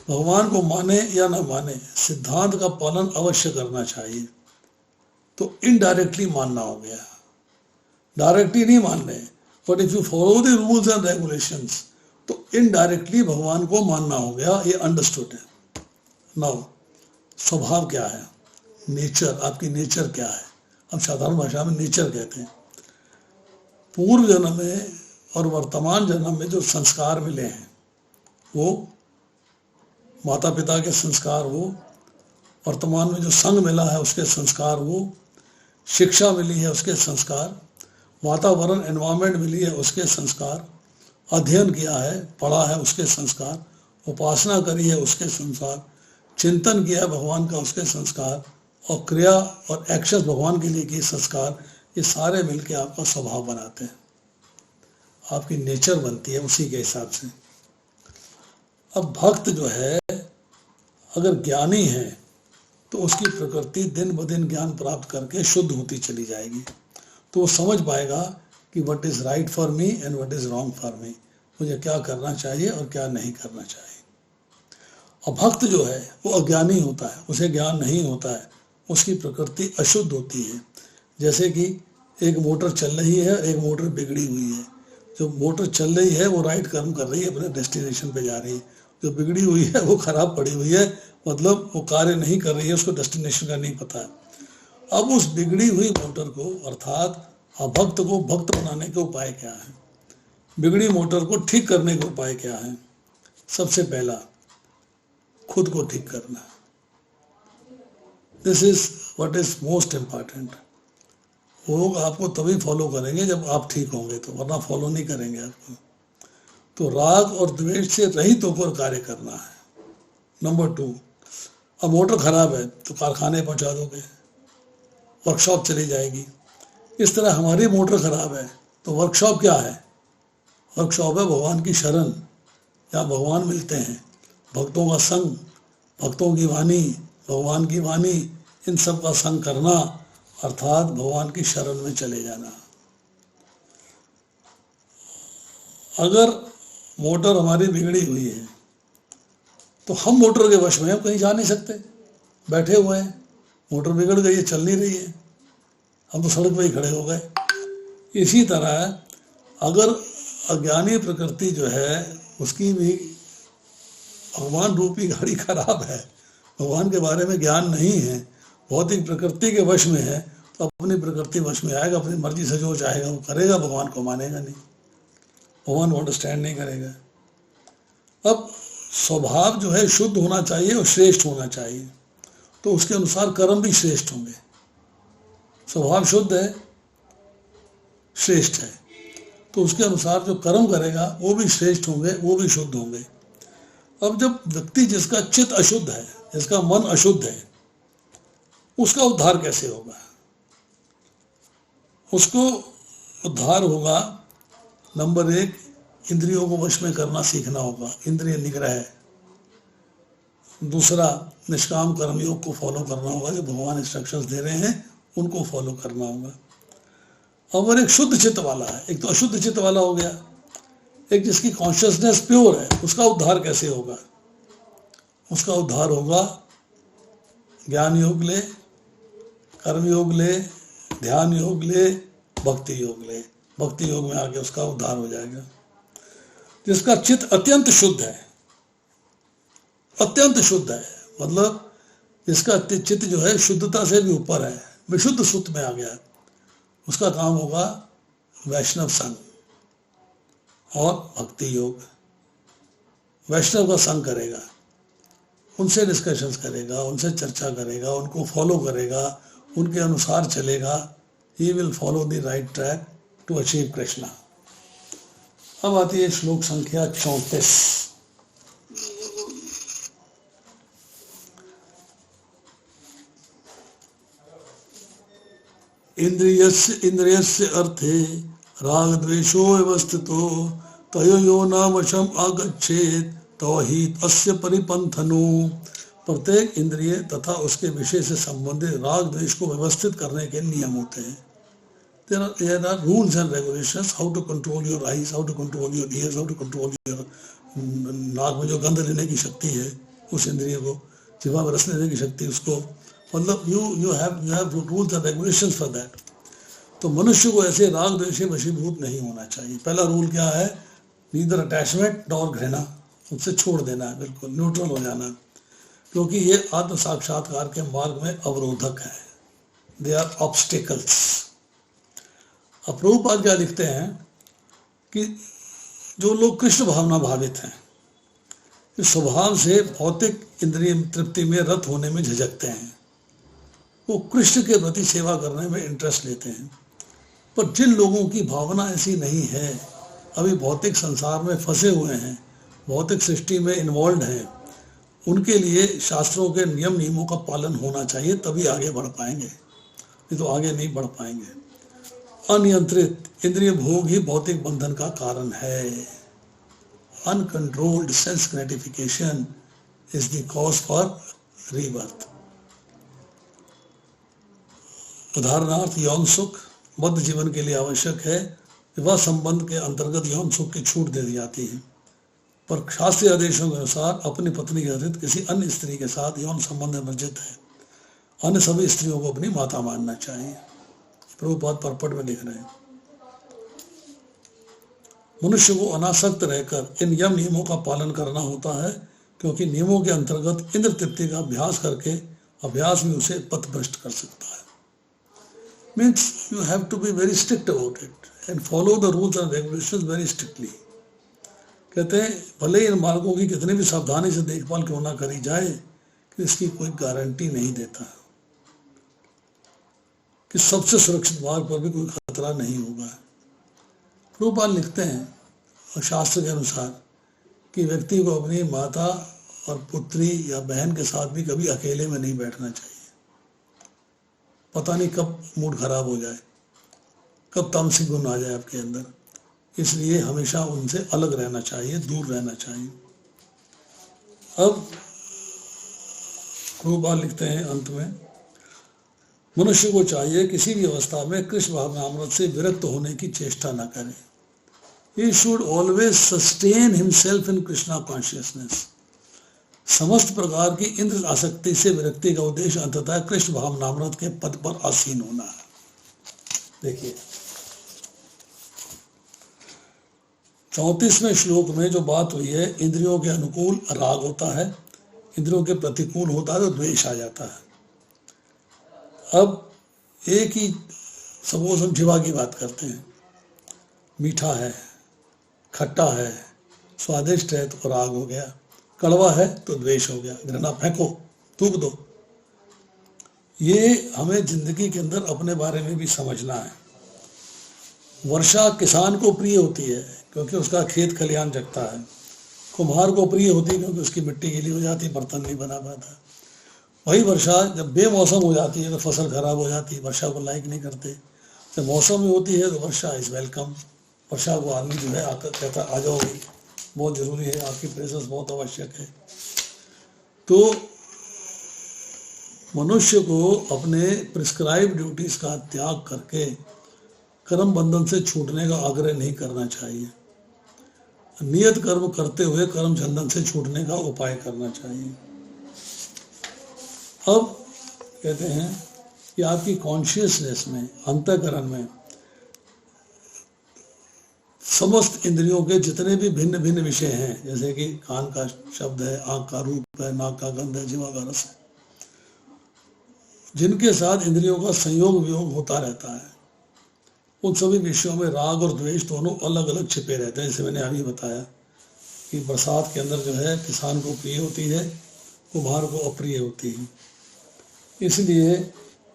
भगवान को माने या न माने, सिद्धांत का पालन अवश्य करना चाहिए। तो इनडायरेक्टली मानना हो गया, डायरेक्टली नहीं मान रहे, but if you follow the rules and regulations तो इनडायरेक्टली भगवान को मानना हो गया, ये अंडरस्टूड है। नाउ स्वभाव क्या है, नेचर, आपकी नेचर क्या है, हम साधारण भाषा में नेचर कहते हैं। पूर्व जन्म में और वर्तमान जन्म में जो संस्कार मिले हैं, वो माता पिता के संस्कार, वो वर्तमान में जो संग मिला है उसके संस्कार, वो शिक्षा मिली है उसके संस्कार, वातावरण एनवायरनमेंट मिली है उसके संस्कार, अध्ययन किया है, पढ़ा है उसके संस्कार, उपासना करी है उसके संस्कार, चिंतन किया है भगवान का उसके संस्कार, और क्रिया और एक्शन भगवान के लिए किए संस्कार, ये सारे मिलके आपका स्वभाव बनाते हैं, आपकी नेचर बनती है उसी के हिसाब से। अब भक्त जो है अगर ज्ञानी है तो उसकी प्रकृति दिन ब दिन ज्ञान प्राप्त करके शुद्ध होती चली जाएगी, तो वो समझ पाएगा कि what is right for me and what is wrong for me, मुझे क्या करना चाहिए और क्या नहीं करना चाहिए। और भक्त जो है वो अज्ञानी होता है, उसे ज्ञान नहीं होता है, उसकी प्रकृति अशुद्ध होती है। जैसे कि एक मोटर चल रही है, एक मोटर बिगड़ी हुई है। जो मोटर चल रही है वो राइट कर्म कर रही है, अपने डेस्टिनेशन पे जा रही है। जो बिगड़ी हुई है वो खराब पड़ी हुई है, मतलब वो कार्य नहीं कर रही है, उसको डेस्टिनेशन का नहीं पता है। अब उस बिगड़ी हुई मोटर को अर्थात अभक्त को भक्त बनाने के उपाय क्या है, बिगड़ी मोटर को ठीक करने के उपाय क्या है? सबसे पहला खुद को ठीक करना। This is what is most important. लोग आपको तभी फॉलो करेंगे जब आप ठीक होंगे, तो वरना फॉलो नहीं करेंगे आपको। तो राग और द्वेष से रहित होकर कार्य करना है। नंबर 2, अब मोटर खराब है तो कारखाने पहुंचा दोगे, वर्कशॉप चली जाएगी। इस तरह हमारी मोटर खराब है तो वर्कशॉप क्या है? वर्कशॉप है भगवान की शरण, जहाँ भगवान मिलते हैं, भक्तों का संग, भक्तों की वाणी, भगवान की वाणी, इन सब का संग करना, अर्थात भगवान की शरण में चले जाना। अगर मोटर हमारी बिगड़ी हुई है तो हम मोटर के वश में, हम कहीं जा नहीं सकते, बैठे हुए हैं, मोटर बिगड़ गई है, चल नहीं रही है, हम तो सड़क पे ही खड़े हो गए। इसी तरह अगर अज्ञानी प्रकृति जो है उसकी भी भगवान रूपी गाड़ी खराब है, भगवान के बारे में ज्ञान नहीं है, भौतिक प्रकृति के वश में है, तो अपनी प्रकृति वश में आएगा, अपनी मर्जी से जो चाहेगा वो करेगा, भगवान को मानेगा नहीं, भगवान को अंडरस्टैंड नहीं करेगा। अब स्वभाव जो है शुद्ध होना चाहिए और श्रेष्ठ होना चाहिए, तो उसके अनुसार कर्म भी श्रेष्ठ होंगे। स्वभाव शुद्ध है, श्रेष्ठ है, तो उसके अनुसार जो कर्म करेगा वो भी श्रेष्ठ होंगे, वो भी शुद्ध होंगे। अब जब व्यक्ति जिसका चित्त अशुद्ध है, जिसका मन अशुद्ध है, उसका उद्धार कैसे होगा? उसको उद्धार होगा, नंबर 1, इंद्रियों को वश में करना सीखना होगा, इंद्रिय निग्रह। दूसरा, निष्काम कर्मयोग को फॉलो करना होगा, जो भगवान इंस्ट्रक्शंस दे रहे हैं उनको फॉलो करना होगा। और एक शुद्ध चित्त वाला है, एक तो अशुद्ध चित्त वाला हो गया, एक जिसकी कॉन्शियसनेस प्योर है, उसका उद्धार कैसे होगा? उसका उद्धार होगा ज्ञान योग ले, कर्म योग ले, ध्यान योग ले, भक्ति योग ले। भक्ति योग में आके उसका उद्धार हो जाएगा। जिसका चित्त अत्यंत शुद्ध है, अत्यंत शुद्ध है, मतलब जिसका चित्त जो है शुद्धता से भी ऊपर है, विशुद्ध सुत में आ गया, उसका काम होगा वैष्णव संग और भक्ति योग। वैष्णव का संग करेगा, उनसे डिस्कशंस करेगा, उनसे चर्चा करेगा, उनको फॉलो करेगा, उनके अनुसार चलेगा। He will follow the right track to achieve Krishna. अब आती है श्लोक संख्या 34। इंद्रियस्य अर्थे राग द्वेषो व्यवस्थितो तयोयो न वशम आगच्छेत तो ही तस्य परिपंथनो। प्रत्येक इंद्रिय तथा उसके विषय से संबंधित राग द्वेष को व्यवस्थित करने के नियम होते हैं। There are rules and regulations how to control your eyes, how to control your ears, how to control your नाक में जो गंध लेने की शक्ति है उस इंद्रिय को, जिह्वा में रस लेने की शक्ति उसको, मतलब you have rules and regulations for that। तो मनुष्य को ऐसे राग द्वेष से वशीभूत नहीं होना चाहिए। पहला रूल क्या है? नीदर अटैचमेंट नॉर घृणा, उससे छोड़ देना है, बिल्कुल न्यूट्रल हो जाना, क्योंकि ये आत्म साक्षात्कार के मार्ग में अवरोधक है। They are obstacles. अब प्रभुपाद क्या लिखते हैं कि जो लोग कृष्ण भावना भावित हैं, इस स्वभाव से भौतिक इंद्रिय तृप्ति में रत होने में झिझकते हैं, वो कृष्ण के प्रति सेवा करने में इंटरेस्ट लेते हैं। पर जिन लोगों की भावना ऐसी नहीं है, अभी भौतिक संसार में फंसे हुए हैं, भौतिक सृष्टि में इन्वॉल्व हैं, उनके लिए शास्त्रों के नियम नियमों का पालन होना चाहिए, तभी आगे बढ़ पाएंगे, नहीं तो आगे नहीं बढ़ पाएंगे। अनियंत्रित इंद्रिय भोग ही भौतिक बंधन का कारण है। Uncontrolled sense gratification is the cause for rebirth. उदाहरणार्थ यौन सुख बद्ध जीवन के लिए आवश्यक है। विवाह संबंध के अंतर्गत यौन सुख की छूट दे दी जाती है, पर शास्त्रीय आदेशों के अनुसार अपनी पत्नी के अतिरिक्त किसी अन्य स्त्री के साथ यौन संबंध वर्जित है। अन्य सभी स्त्रियों को अपनी माता मानना चाहिए। प्रभुपाद परपट में लिख रहे हैं। मनुष्य को अनासक्त रहकर इन यम नियमों का पालन करना होता है, क्योंकि नियमों के अंतर्गत इंद्र तृप्ति का अभ्यास करके अभ्यास में उसे पथभ्रष्ट कर सकता है। Means you have to be very strict about it and follow the rules and regulations very strictly. कहते हैं भले इन मार्गों की कितनी भी सावधानी से देखभाल क्यों ना करी जाए, कि इसकी कोई गारंटी नहीं देता कि सबसे सुरक्षित मार्ग पर भी कोई खतरा नहीं होगा। प्रभुपाद लिखते हैं शास्त्र के अनुसार कि व्यक्ति को अपनी माता और पुत्री या बहन के साथ भी कभी अकेले में नहीं बैठना चाहिए। पता नहीं कब मूड खराब हो जाए, कब तामसिक गुण आ जाए आपके अंदर, इसलिए हमेशा उनसे अलग रहना चाहिए, दूर रहना चाहिए। अब प्रभुपाद लिखते हैं अंत में, मनुष्य को चाहिए किसी भी अवस्था में कृष्ण भावनामृत से विरक्त होने की चेष्टा न करे। He should always sustain himself in Krishna consciousness। समस्त प्रकार की इंद्र आसक्ति से विरक्ति का उद्देश्य अंततः कृष्ण भावनामृत के पद पर आसीन होना है। देखिए 34वें श्लोक में जो बात हुई है, इंद्रियों के अनुकूल राग होता है, इंद्रियों के प्रतिकूल होता है तो द्वेष आ जाता है। अब एक ही सपोज हम जीवा की बात करते हैं, मीठा है, खट्टा है, स्वादिष्ट है तो राग हो गया, कड़वा है तो द्वेष हो गया, घृणा फेंको, थूक दो। ये हमें जिंदगी के अंदर अपने बारे में भी समझना है। वर्षा किसान को प्रिय होती है क्योंकि उसका खेत खलिहान जगता है, कुम्हार को प्रिय होती है क्योंकि उसकी मिट्टी गीली हो जाती, बर्तन नहीं बना पाता। वही वर्षा जब बेमौसम हो जाती है तो फसल खराब हो जाती है, वर्षा को लाइक नहीं करते। जब मौसम में होती है तो वर्षा इज वेलकम, वर्षा को आदमी जो है आकर कहता आ जाओ, बहुत जरूरी है, आपकी प्रेजेंस बहुत आवश्यक है। तो मनुष्य को अपने प्रिस्क्राइब ड्यूटीज का त्याग करके कर्म बंधन से छूटने का आग्रह नहीं करना चाहिए। नियत कर्म करते हुए कर्म बंधन से छूटने का उपाय करना चाहिए। अब कहते हैं कि आपकी कॉन्शियसनेस में, अंतःकरण में समस्त इंद्रियों के जितने भी भिन्न भिन्न विषय हैं, जैसे कि कान का शब्द है, आंख का रूप है, नाक का गंध है, जीवा का रस है, जिनके साथ इंद्रियों का संयोग वियोग होता रहता है, उन सभी विषयों में राग और द्वेष दोनों अलग अलग छिपे रहते हैं। जैसे मैंने अभी बताया कि बरसात के अंदर जो है किसान को प्रिय होती है, कुम्हार को अप्रिय होती है। इसलिए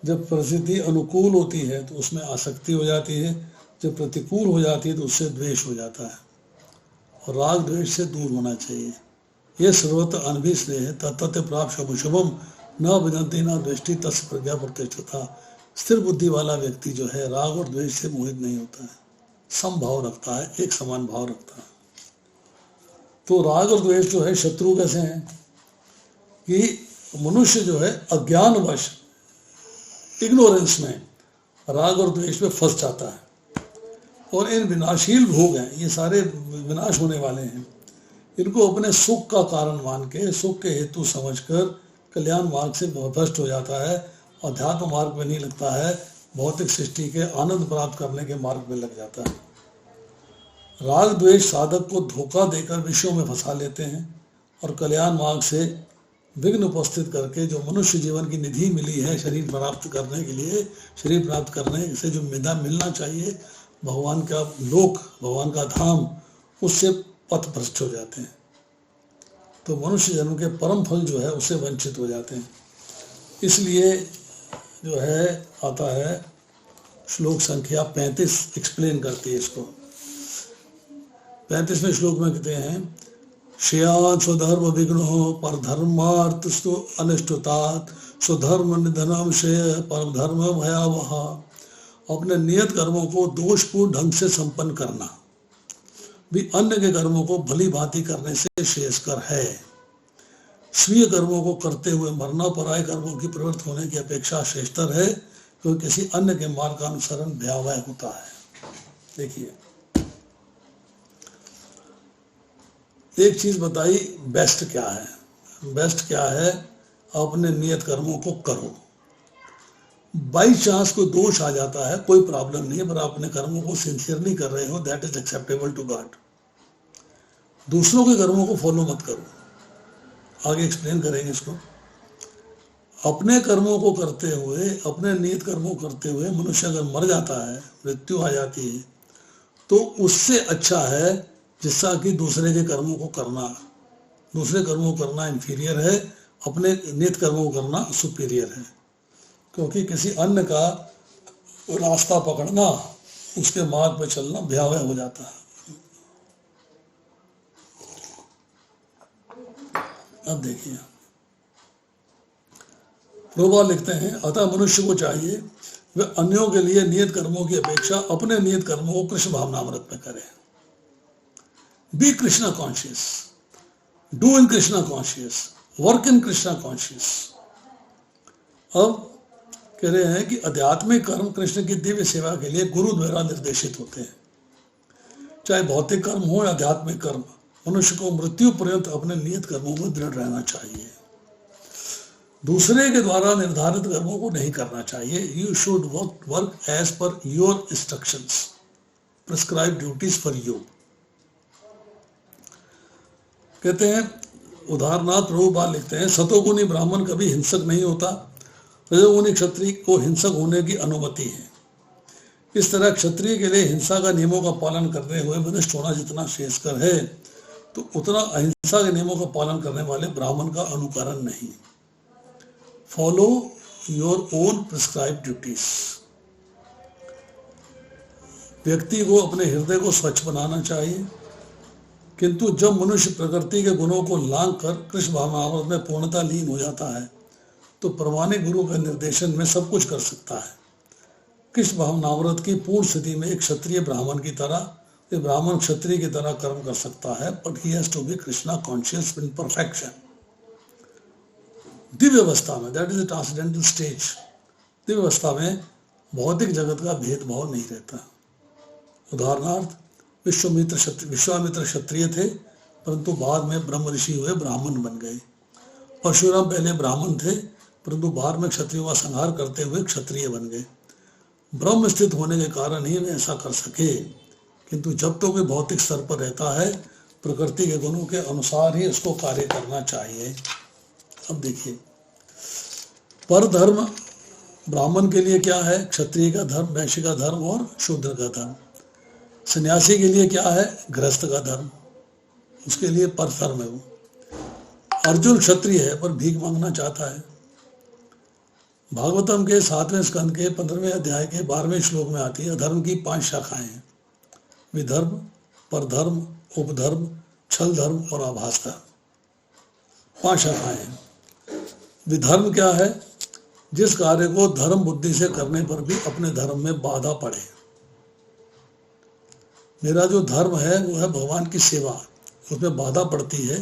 जब परिस्थिति अनुकूल होती है तो उसमें आसक्ति हो जाती है, जब प्रतिकूल हो जाती है तो उससे द्वेष हो जाता है। और राग द्वेष से दूर होना चाहिए। ये सर्वत्र अनभि स्नेह है, तत्त प्राप्त शुभ शुभम न विदंती न दृष्टि तस् प्रज्ञा प्रतिष्ठता। स्थिर बुद्धि वाला व्यक्ति जो है राग और द्वेष से मोहित नहीं होता है, समभाव रखता है, एक समान भाव रखता है। तो राग और द्वेष जो है शत्रु कैसे हैं कि मनुष्य जो है अज्ञानवश, इग्नोरेंस में राग और द्वेष में फंस जाता है। और इन विनाशील भोग हैं, ये सारे विनाश होने वाले हैं, इनको अपने सुख का कारण मान के, सुख के हेतु समझकर कल्याण मार्ग से भ्रष्ट हो जाता है, अध्यात्म मार्ग में नहीं लगता है, भौतिक सृष्टि के आनंद प्राप्त करने के मार्ग में लग जाता है। राग द्वेष साधक को धोखा देकर विषयों में फंसा लेते हैं और कल्याण मार्ग से विघ्न उपस्थित करके जो मनुष्य जीवन की निधि मिली है शरीर प्राप्त करने के लिए, शरीर प्राप्त करने से जो मिदा मिलना चाहिए, भगवान का लोक, भगवान का धाम, उससे पथ भ्रष्ट हो जाते हैं। तो मनुष्य जन्म के परम फल जो है उससे वंचित हो जाते हैं। इसलिए जो है आता है श्लोक संख्या 35 एक्सप्लेन करती है इसको। 35वें श्लोक में कहते हैं श्रेयान् स्वधर्म विघ्नो पर धर्मार्थ अनिष्टुतात् स्वधर्म निधनम श्रेय पर धर्म भयावह। अपने नियत कर्मों को दोषपूर्ण ढंग से संपन्न करना भी अन्य के कर्मों को भली भांति करने से श्रेयस्कर है। स्वीय कर्मों को करते हुए मरना पराये कर्मों की प्रवृत्त होने की अपेक्षा श्रेष्ठतर है, क्योंकि किसी अन्य के मार्ग का अनुसरण भयावह होता है। देखिए, एक चीज बताई, बेस्ट क्या है। बेस्ट क्या है? अपने नियत कर्मों को करो। बाई चांस कोई दोष आ जाता है, कोई प्रॉब्लम नहीं है, पर अपने कर्मों को सिंसियरली कर रहे हो, that is acceptable to God. दूसरों के कर्मों को फॉलो मत करो, आगे एक्सप्लेन करेंगे इसको। अपने कर्मों को करते हुए, अपने नियत कर्मों करते हुए मनुष्य अगर मर जाता है, मृत्यु आ जाती है, तो उससे अच्छा है जिसका कि दूसरे के कर्मों को करना। दूसरे कर्मों को करना इंफीरियर है, अपने नियत कर्मों को करना सुपीरियर है, क्योंकि किसी अन्य का रास्ता पकड़ना, उसके मार्ग पर चलना भयावह हो जाता है। अब देखिए, प्रभुपाद लिखते हैं, अतः मनुष्य को चाहिए वह अन्यों के लिए नियत कर्मों की अपेक्षा अपने नियत कर्मों को कृष्ण भावनामृत में करे। Be Krishna conscious, do in Krishna conscious, work in Krishna conscious. अब कह रहे हैं कि आध्यात्मिक कर्म कृष्ण की दिव्य सेवा के लिए गुरु द्वारा निर्देशित होते हैं। चाहे भौतिक कर्म हो या आध्यात्मिक कर्म, मनुष्य को मृत्यु पर्यंत अपने नियत कर्मों में दृढ़ रहना चाहिए। दूसरे के द्वारा निर्धारित कर्मों को नहीं करना चाहिए। You should work as per your instructions, prescribe duties for you. कहते हैं, उदाहरणार्थ प्रभुपाद लिखते हैं, सतोगुणी ब्राह्मण कभी हिंसक नहीं होता, रजोगुणी क्षत्रिय को हिंसक होने की अनुमति है। इस तरह क्षत्रिय के लिए हिंसा का नियमों का पालन करते हुए विनष्ट होना जितना श्रेयस्कर है, तो उतना अहिंसा के नियमों का पालन करने वाले ब्राह्मण का अनुकरण नहीं। Follow your own prescribe duties. व्यक्ति को अपने हृदय को स्वच्छ बनाना चाहिए, किंतु जब मनुष्य प्रकृति के गुणों को लांघ कर कृष्ण भावनामृत में पूर्णता लीन हो जाता है, तो प्रमाणिक गुरु के निर्देशन में सब कुछ कर सकता है। कृष्ण भावनामृत की पूर्ण स्थिति में एक क्षत्रिय ब्राह्मण की तरह, एक ब्राह्मण क्षत्रिय की तरह कर्म कर सकता है, but he has to be Krishna conscious in perfection. दिव्य अवस्था में, that is a transcendental stage, दिव्य अवस्था में भौतिक जगत का भेदभाव नहीं रहता। उदाहरणार्थ, विश्वामित्र क्षत्रिय थे, परंतु बाद में ब्रह्म ऋषि हुए, ब्राह्मण बन गए। परशुराम पहले ब्राह्मण थे, परंतु बाद में क्षत्रियों का संहार करते हुए क्षत्रिय बन गए। ब्रह्म स्थित होने के कारण ही वे ऐसा कर सके, किंतु जब तो कोई भौतिक स्तर पर रहता है, प्रकृति के गुणों के अनुसार ही उसको कार्य करना चाहिए। अब देखिए, पर धर्म ब्राह्मण के लिए क्या है? क्षत्रिय का धर्म, वैश्य का धर्म और शूद्र का धर्म। सन्यासी के लिए क्या है? गृहस्थ का धर्म, उसके लिए पर धर्म है वो। अर्जुन क्षत्रिय है पर भीख मांगना चाहता है। भागवतम के 7वें स्कंद के 15वें अध्याय के 12वें श्लोक में आती है, धर्म की 5 शाखाएं हैं, विधर्म, परधर्म, उपधर्म, छल धर्म और आभास धर्म। 5 शाखाएं हैं। विधर्म क्या है? जिस कार्य को धर्म बुद्धि से करने पर भी अपने धर्म में बाधा पड़े। मेरा जो धर्म है वो है भगवान की सेवा, उसमें बाधा पड़ती है,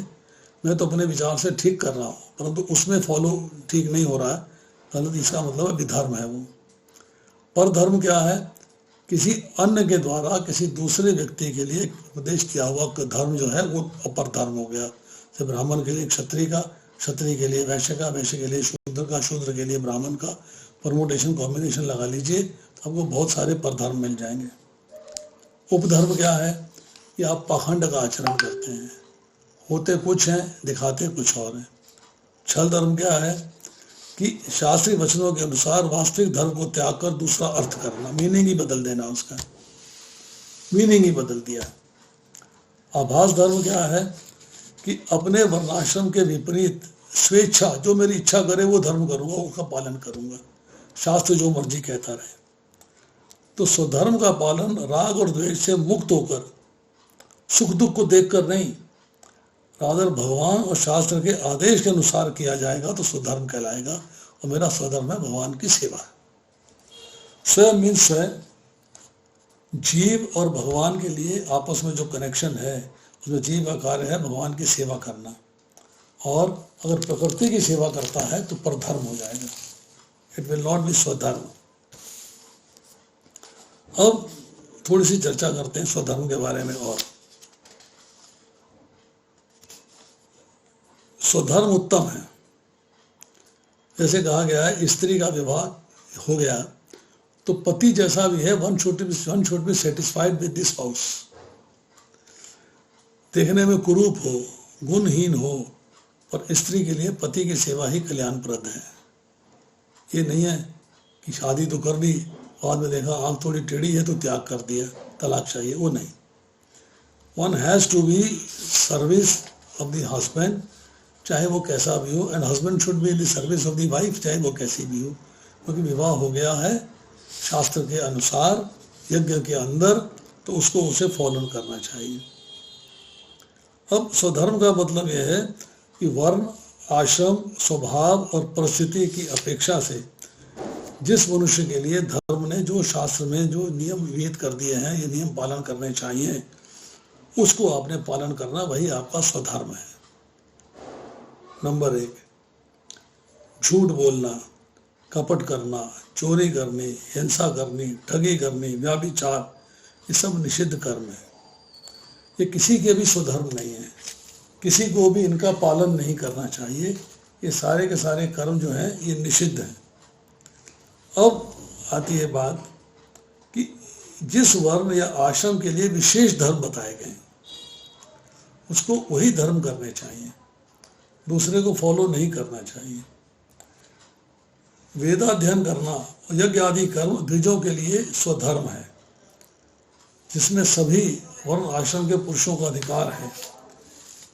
मैं तो अपने विचार से ठीक कर रहा हूँ, परंतु उसमें फॉलो ठीक नहीं हो रहा है, गलत, इसका मतलब विधर्म है वो। पर धर्म क्या है? किसी अन्य के द्वारा किसी दूसरे व्यक्ति के लिए उपदेश किया हुआ धर्म जो है वो अपर धर्म हो गया। जैसे ब्राह्मण के लिए क्षत्रिय का, क्षत्रिय के लिए वैश्य का, वैश्य के लिए शूद्र का, शूद्र के लिए ब्राह्मण का, परमोटेशन कॉम्बिनेशन लगा लीजिए, आपको बहुत सारे परधर्म मिल जाएंगे। उपधर्म क्या है? कि आप पाखंड का आचरण करते हैं, होते कुछ हैं, दिखाते कुछ और हैं। छल धर्म क्या है? कि शास्त्रीय वचनों के अनुसार वास्तविक धर्म को त्याग कर दूसरा अर्थ करना, मीनिंग ही बदल देना, उसका मीनिंग ही बदल दिया। आभास धर्म क्या है? कि अपने वर्णाश्रम के विपरीत स्वेच्छा, जो मेरी इच्छा करे वो धर्म करूंगा, उसका पालन करूंगा, शास्त्र जो मर्जी कहता रहे। तो स्वधर्म का पालन राग और द्वेष से मुक्त होकर सुख दुख को देखकर नहीं, रादर भगवान और शास्त्र के आदेश के अनुसार किया जाएगा तो स्वधर्म कहलाएगा। और मेरा स्वधर्म है भगवान की सेवा। स्वयं मीन्स स्वयं, जीव और भगवान के लिए आपस में जो कनेक्शन है उसमें जीव का कार्य है भगवान की सेवा करना, और अगर प्रकृति की सेवा करता है तो परधर्म हो जाएगा, इट विल नॉट बी स्वधर्म। अब थोड़ी सी चर्चा करते हैं स्वधर्म के बारे में। और स्वधर्म उत्तम है। जैसे कहा गया है स्त्री का विवाह हो गया तो पति जैसा भी है one should be satisfied with this house. देखने में कुरूप हो, गुणहीन हो, पर स्त्री के लिए पति की सेवा ही कल्याणप्रद है। ये नहीं है कि शादी तो कर ली, बाद में देखा आंख थोड़ी टेढ़ी है तो त्याग कर दिया, तलाक चाहिए, वो नहीं। One has to be service of the husband, चाहे वो कैसा भी हो, and husband should be in the service of the wife, चाहे वो कैसी भी हो, क्योंकि विवाह हो गया है शास्त्र के अनुसार यज्ञ के अंदर, तो उसको उसे फॉलो करना चाहिए। अब स्वधर्म का मतलब यह है कि वर्ण, आश्रम, स्वभाव और परिस्थिति की अपेक्षा से जिस मनुष्य के लिए धर्म ने जो शास्त्र में जो नियम विहित कर दिए हैं, ये नियम पालन करने चाहिए, उसको आपने पालन करना, वही आपका स्वधर्म है। नंबर 1, झूठ बोलना, कपट करना, चोरी करनी, हिंसा करनी, ठगी करनी, व्यभिचार, ये सब निषिद्ध कर्म है। ये किसी के भी स्वधर्म नहीं है, किसी को भी इनका पालन नहीं करना चाहिए। ये सारे के सारे कर्म जो हैं ये निषिद्ध हैं। अब आती है बात कि जिस वर्ण या आश्रम के लिए विशेष धर्म बताए गए उसको वही धर्म करने चाहिए, दूसरे को फॉलो नहीं करना चाहिए। वेदाध्ययन करना, यज्ञ आदि कर्म द्विजों के लिए स्वधर्म है, जिसमें सभी वर्ण आश्रम के पुरुषों का अधिकार है।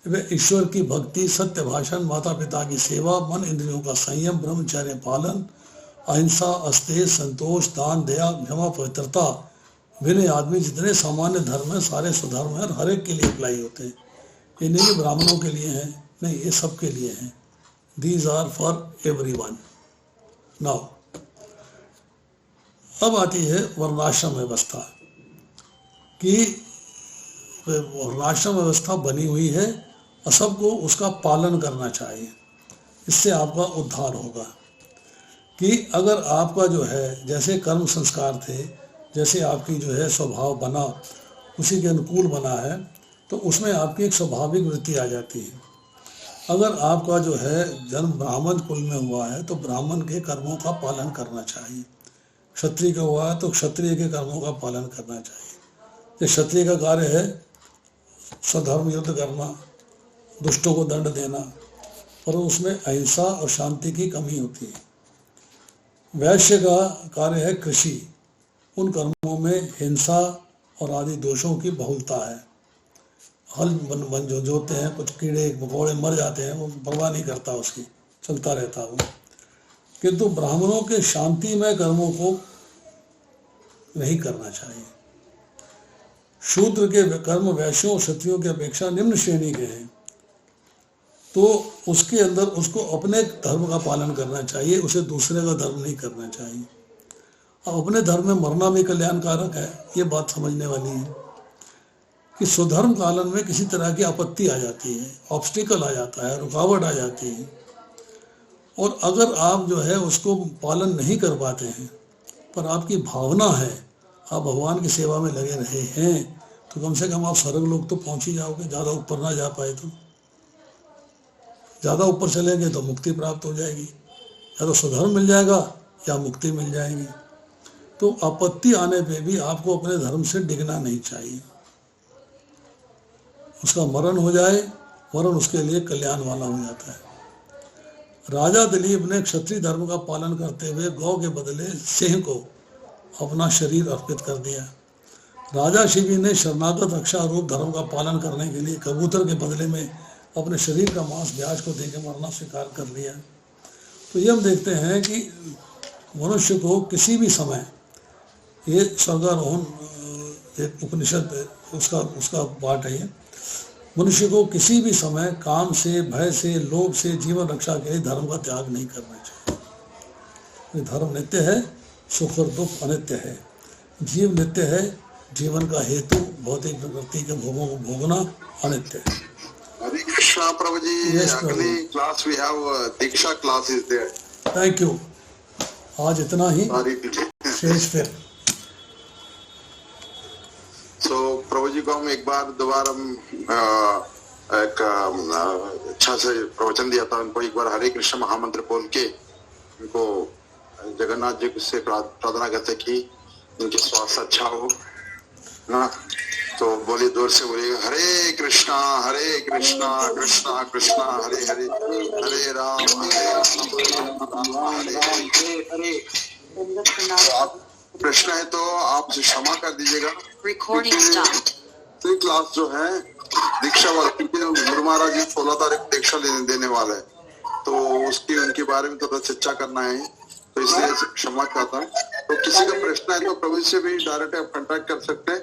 वे ईश्वर की भक्ति, सत्य भाषण, माता पिता की सेवा, मन इंद्रियों का संयम, ब्रह्मचर्य पालन, अहिंसा, अस्तेय, संतोष, दान, दया, क्षमा, पवित्रता, विनय आदि जितने सामान्य धर्म है सारे स्वधर्म है और हर एक के लिए अप्लाई होते हैं। ये नहीं कि ब्राह्मणों के लिए हैं, नहीं, ये सब के लिए हैं। These are for everyone. Now अब आती है वर्णाश्रम व्यवस्था कि वर्णाश्रम व्यवस्था बनी हुई है और सबको उसका पालन करना चाहिए। इससे आपका उद्धार होगा कि अगर आपका जो है जैसे कर्म संस्कार थे, जैसे आपकी जो है स्वभाव बना, उसी के अनुकूल बना है, तो उसमें आपकी एक स्वाभाविक वृत्ति आ जाती है। अगर आपका जो है जन्म ब्राह्मण कुल में हुआ है तो ब्राह्मण के कर्मों का पालन करना चाहिए, क्षत्रिय का हुआ है तो क्षत्रिय के कर्मों का पालन करना चाहिए। ये क्षत्रिय का कार्य है स्वधर्म युद्ध करना, दुष्टों को दंड देना, पर उसमें अहिंसा और शांति की कमी होती है। वैश्य का कार्य है कृषि, उन कर्मों में हिंसा और आदि दोषों की बहुलता है। हल बन जो जोते हैं, कुछ कीड़े मकोड़े मर जाते हैं, वो परवाह नहीं करता, उसकी चलता रहता वो। किंतु ब्राह्मणों के शांतिमय कर्मों को नहीं करना चाहिए। शूद्र के कर्म वैश्यों और क्षत्रियों की अपेक्षा निम्न श्रेणी के हैं, तो उसके अंदर उसको अपने धर्म का पालन करना चाहिए, उसे दूसरे का धर्म नहीं करना चाहिए। अब अपने धर्म में मरना भी कल्याणकारक है, ये बात समझने वाली है कि स्वधर्म पालन में किसी तरह की आपत्ति आ जाती है, ऑब्स्टिकल आ जाता है, रुकावट आ जाती है, और अगर आप जो है उसको पालन नहीं कर पाते हैं पर आपकी भावना है, आप भगवान की सेवा में लगे रहे हैं, तो कम से कम आप स्वर्ग लोग तो पहुंच ही जाओगे। ज़्यादा ऊपर ना जा पाए तो, ज़्यादा ऊपर चलेंगे तो मुक्ति प्राप्त हो जाएगी, या तो स्वधर्म मिल जाएगा या मुक्ति मिल जाएगी। तो आपत्ति आने पे भी आपको अपने धर्म से डिगना नहीं चाहिए। उसका मरण हो जाए, मरण उसके लिए कल्याण वाला हो जाता है। राजा दिलीप ने क्षत्रिय धर्म का पालन करते हुए गौ के बदले सिंह को अपना शरीर अर्पित कर दिया। राजा शिवी ने शरणागत रक्षा रूप धर्म का पालन करने के लिए कबूतर के बदले में अपने शरीर का मांस ब्याज को देकर मरना स्वीकार कर लिया। तो ये हम देखते हैं कि मनुष्य को किसी भी समय, ये स्वर्गारोहण एक उपनिषद उसका उसका पार्ट है ये। मनुष्य को किसी भी समय काम से, भय से, लोभ से जीवन रक्षा के लिए धर्म का त्याग नहीं करना चाहिए। धर्म नित्य है, सुख और दुख अनित्य है। जीव नित्य है, जीवन का हेतु भौतिक प्रकृति के भोगों को भोगना अनित्य है। हरे कृष्णा प्रभु जी। अगली class we have diksha class is there. Thank you. आज इतना ही, शेष फिर। तो प्रभु जी को हम एक बार दोबारा एक अच्छा से प्रवचन दिया था उनको। एक बार हरे कृष्ण महामंत्र बोल के उनको जगन्नाथ जी से प्रार्थना करते कि उनके स्वास्थ्य अच्छा हो ना। तो बोलिए, दूर से बोलिए, हरे कृष्णा कृष्णा कृष्णा हरे हरे, हरे राम हरे हरे। आप प्रश्न है तो आप क्षमा कर दीजिएगा। तो क्लास जो है दीक्षा वाले, गुरु महाराज जी 16 तारीख दीक्षा देने वाले हैं, तो उसकी उनके बारे में थोड़ा चर्चा करना है, तो इसलिए क्षमा चाहता हूँ। तो किसी का प्रश्न है तो प्रभु से भी डायरेक्ट आप कांटेक्ट कर सकते हैं।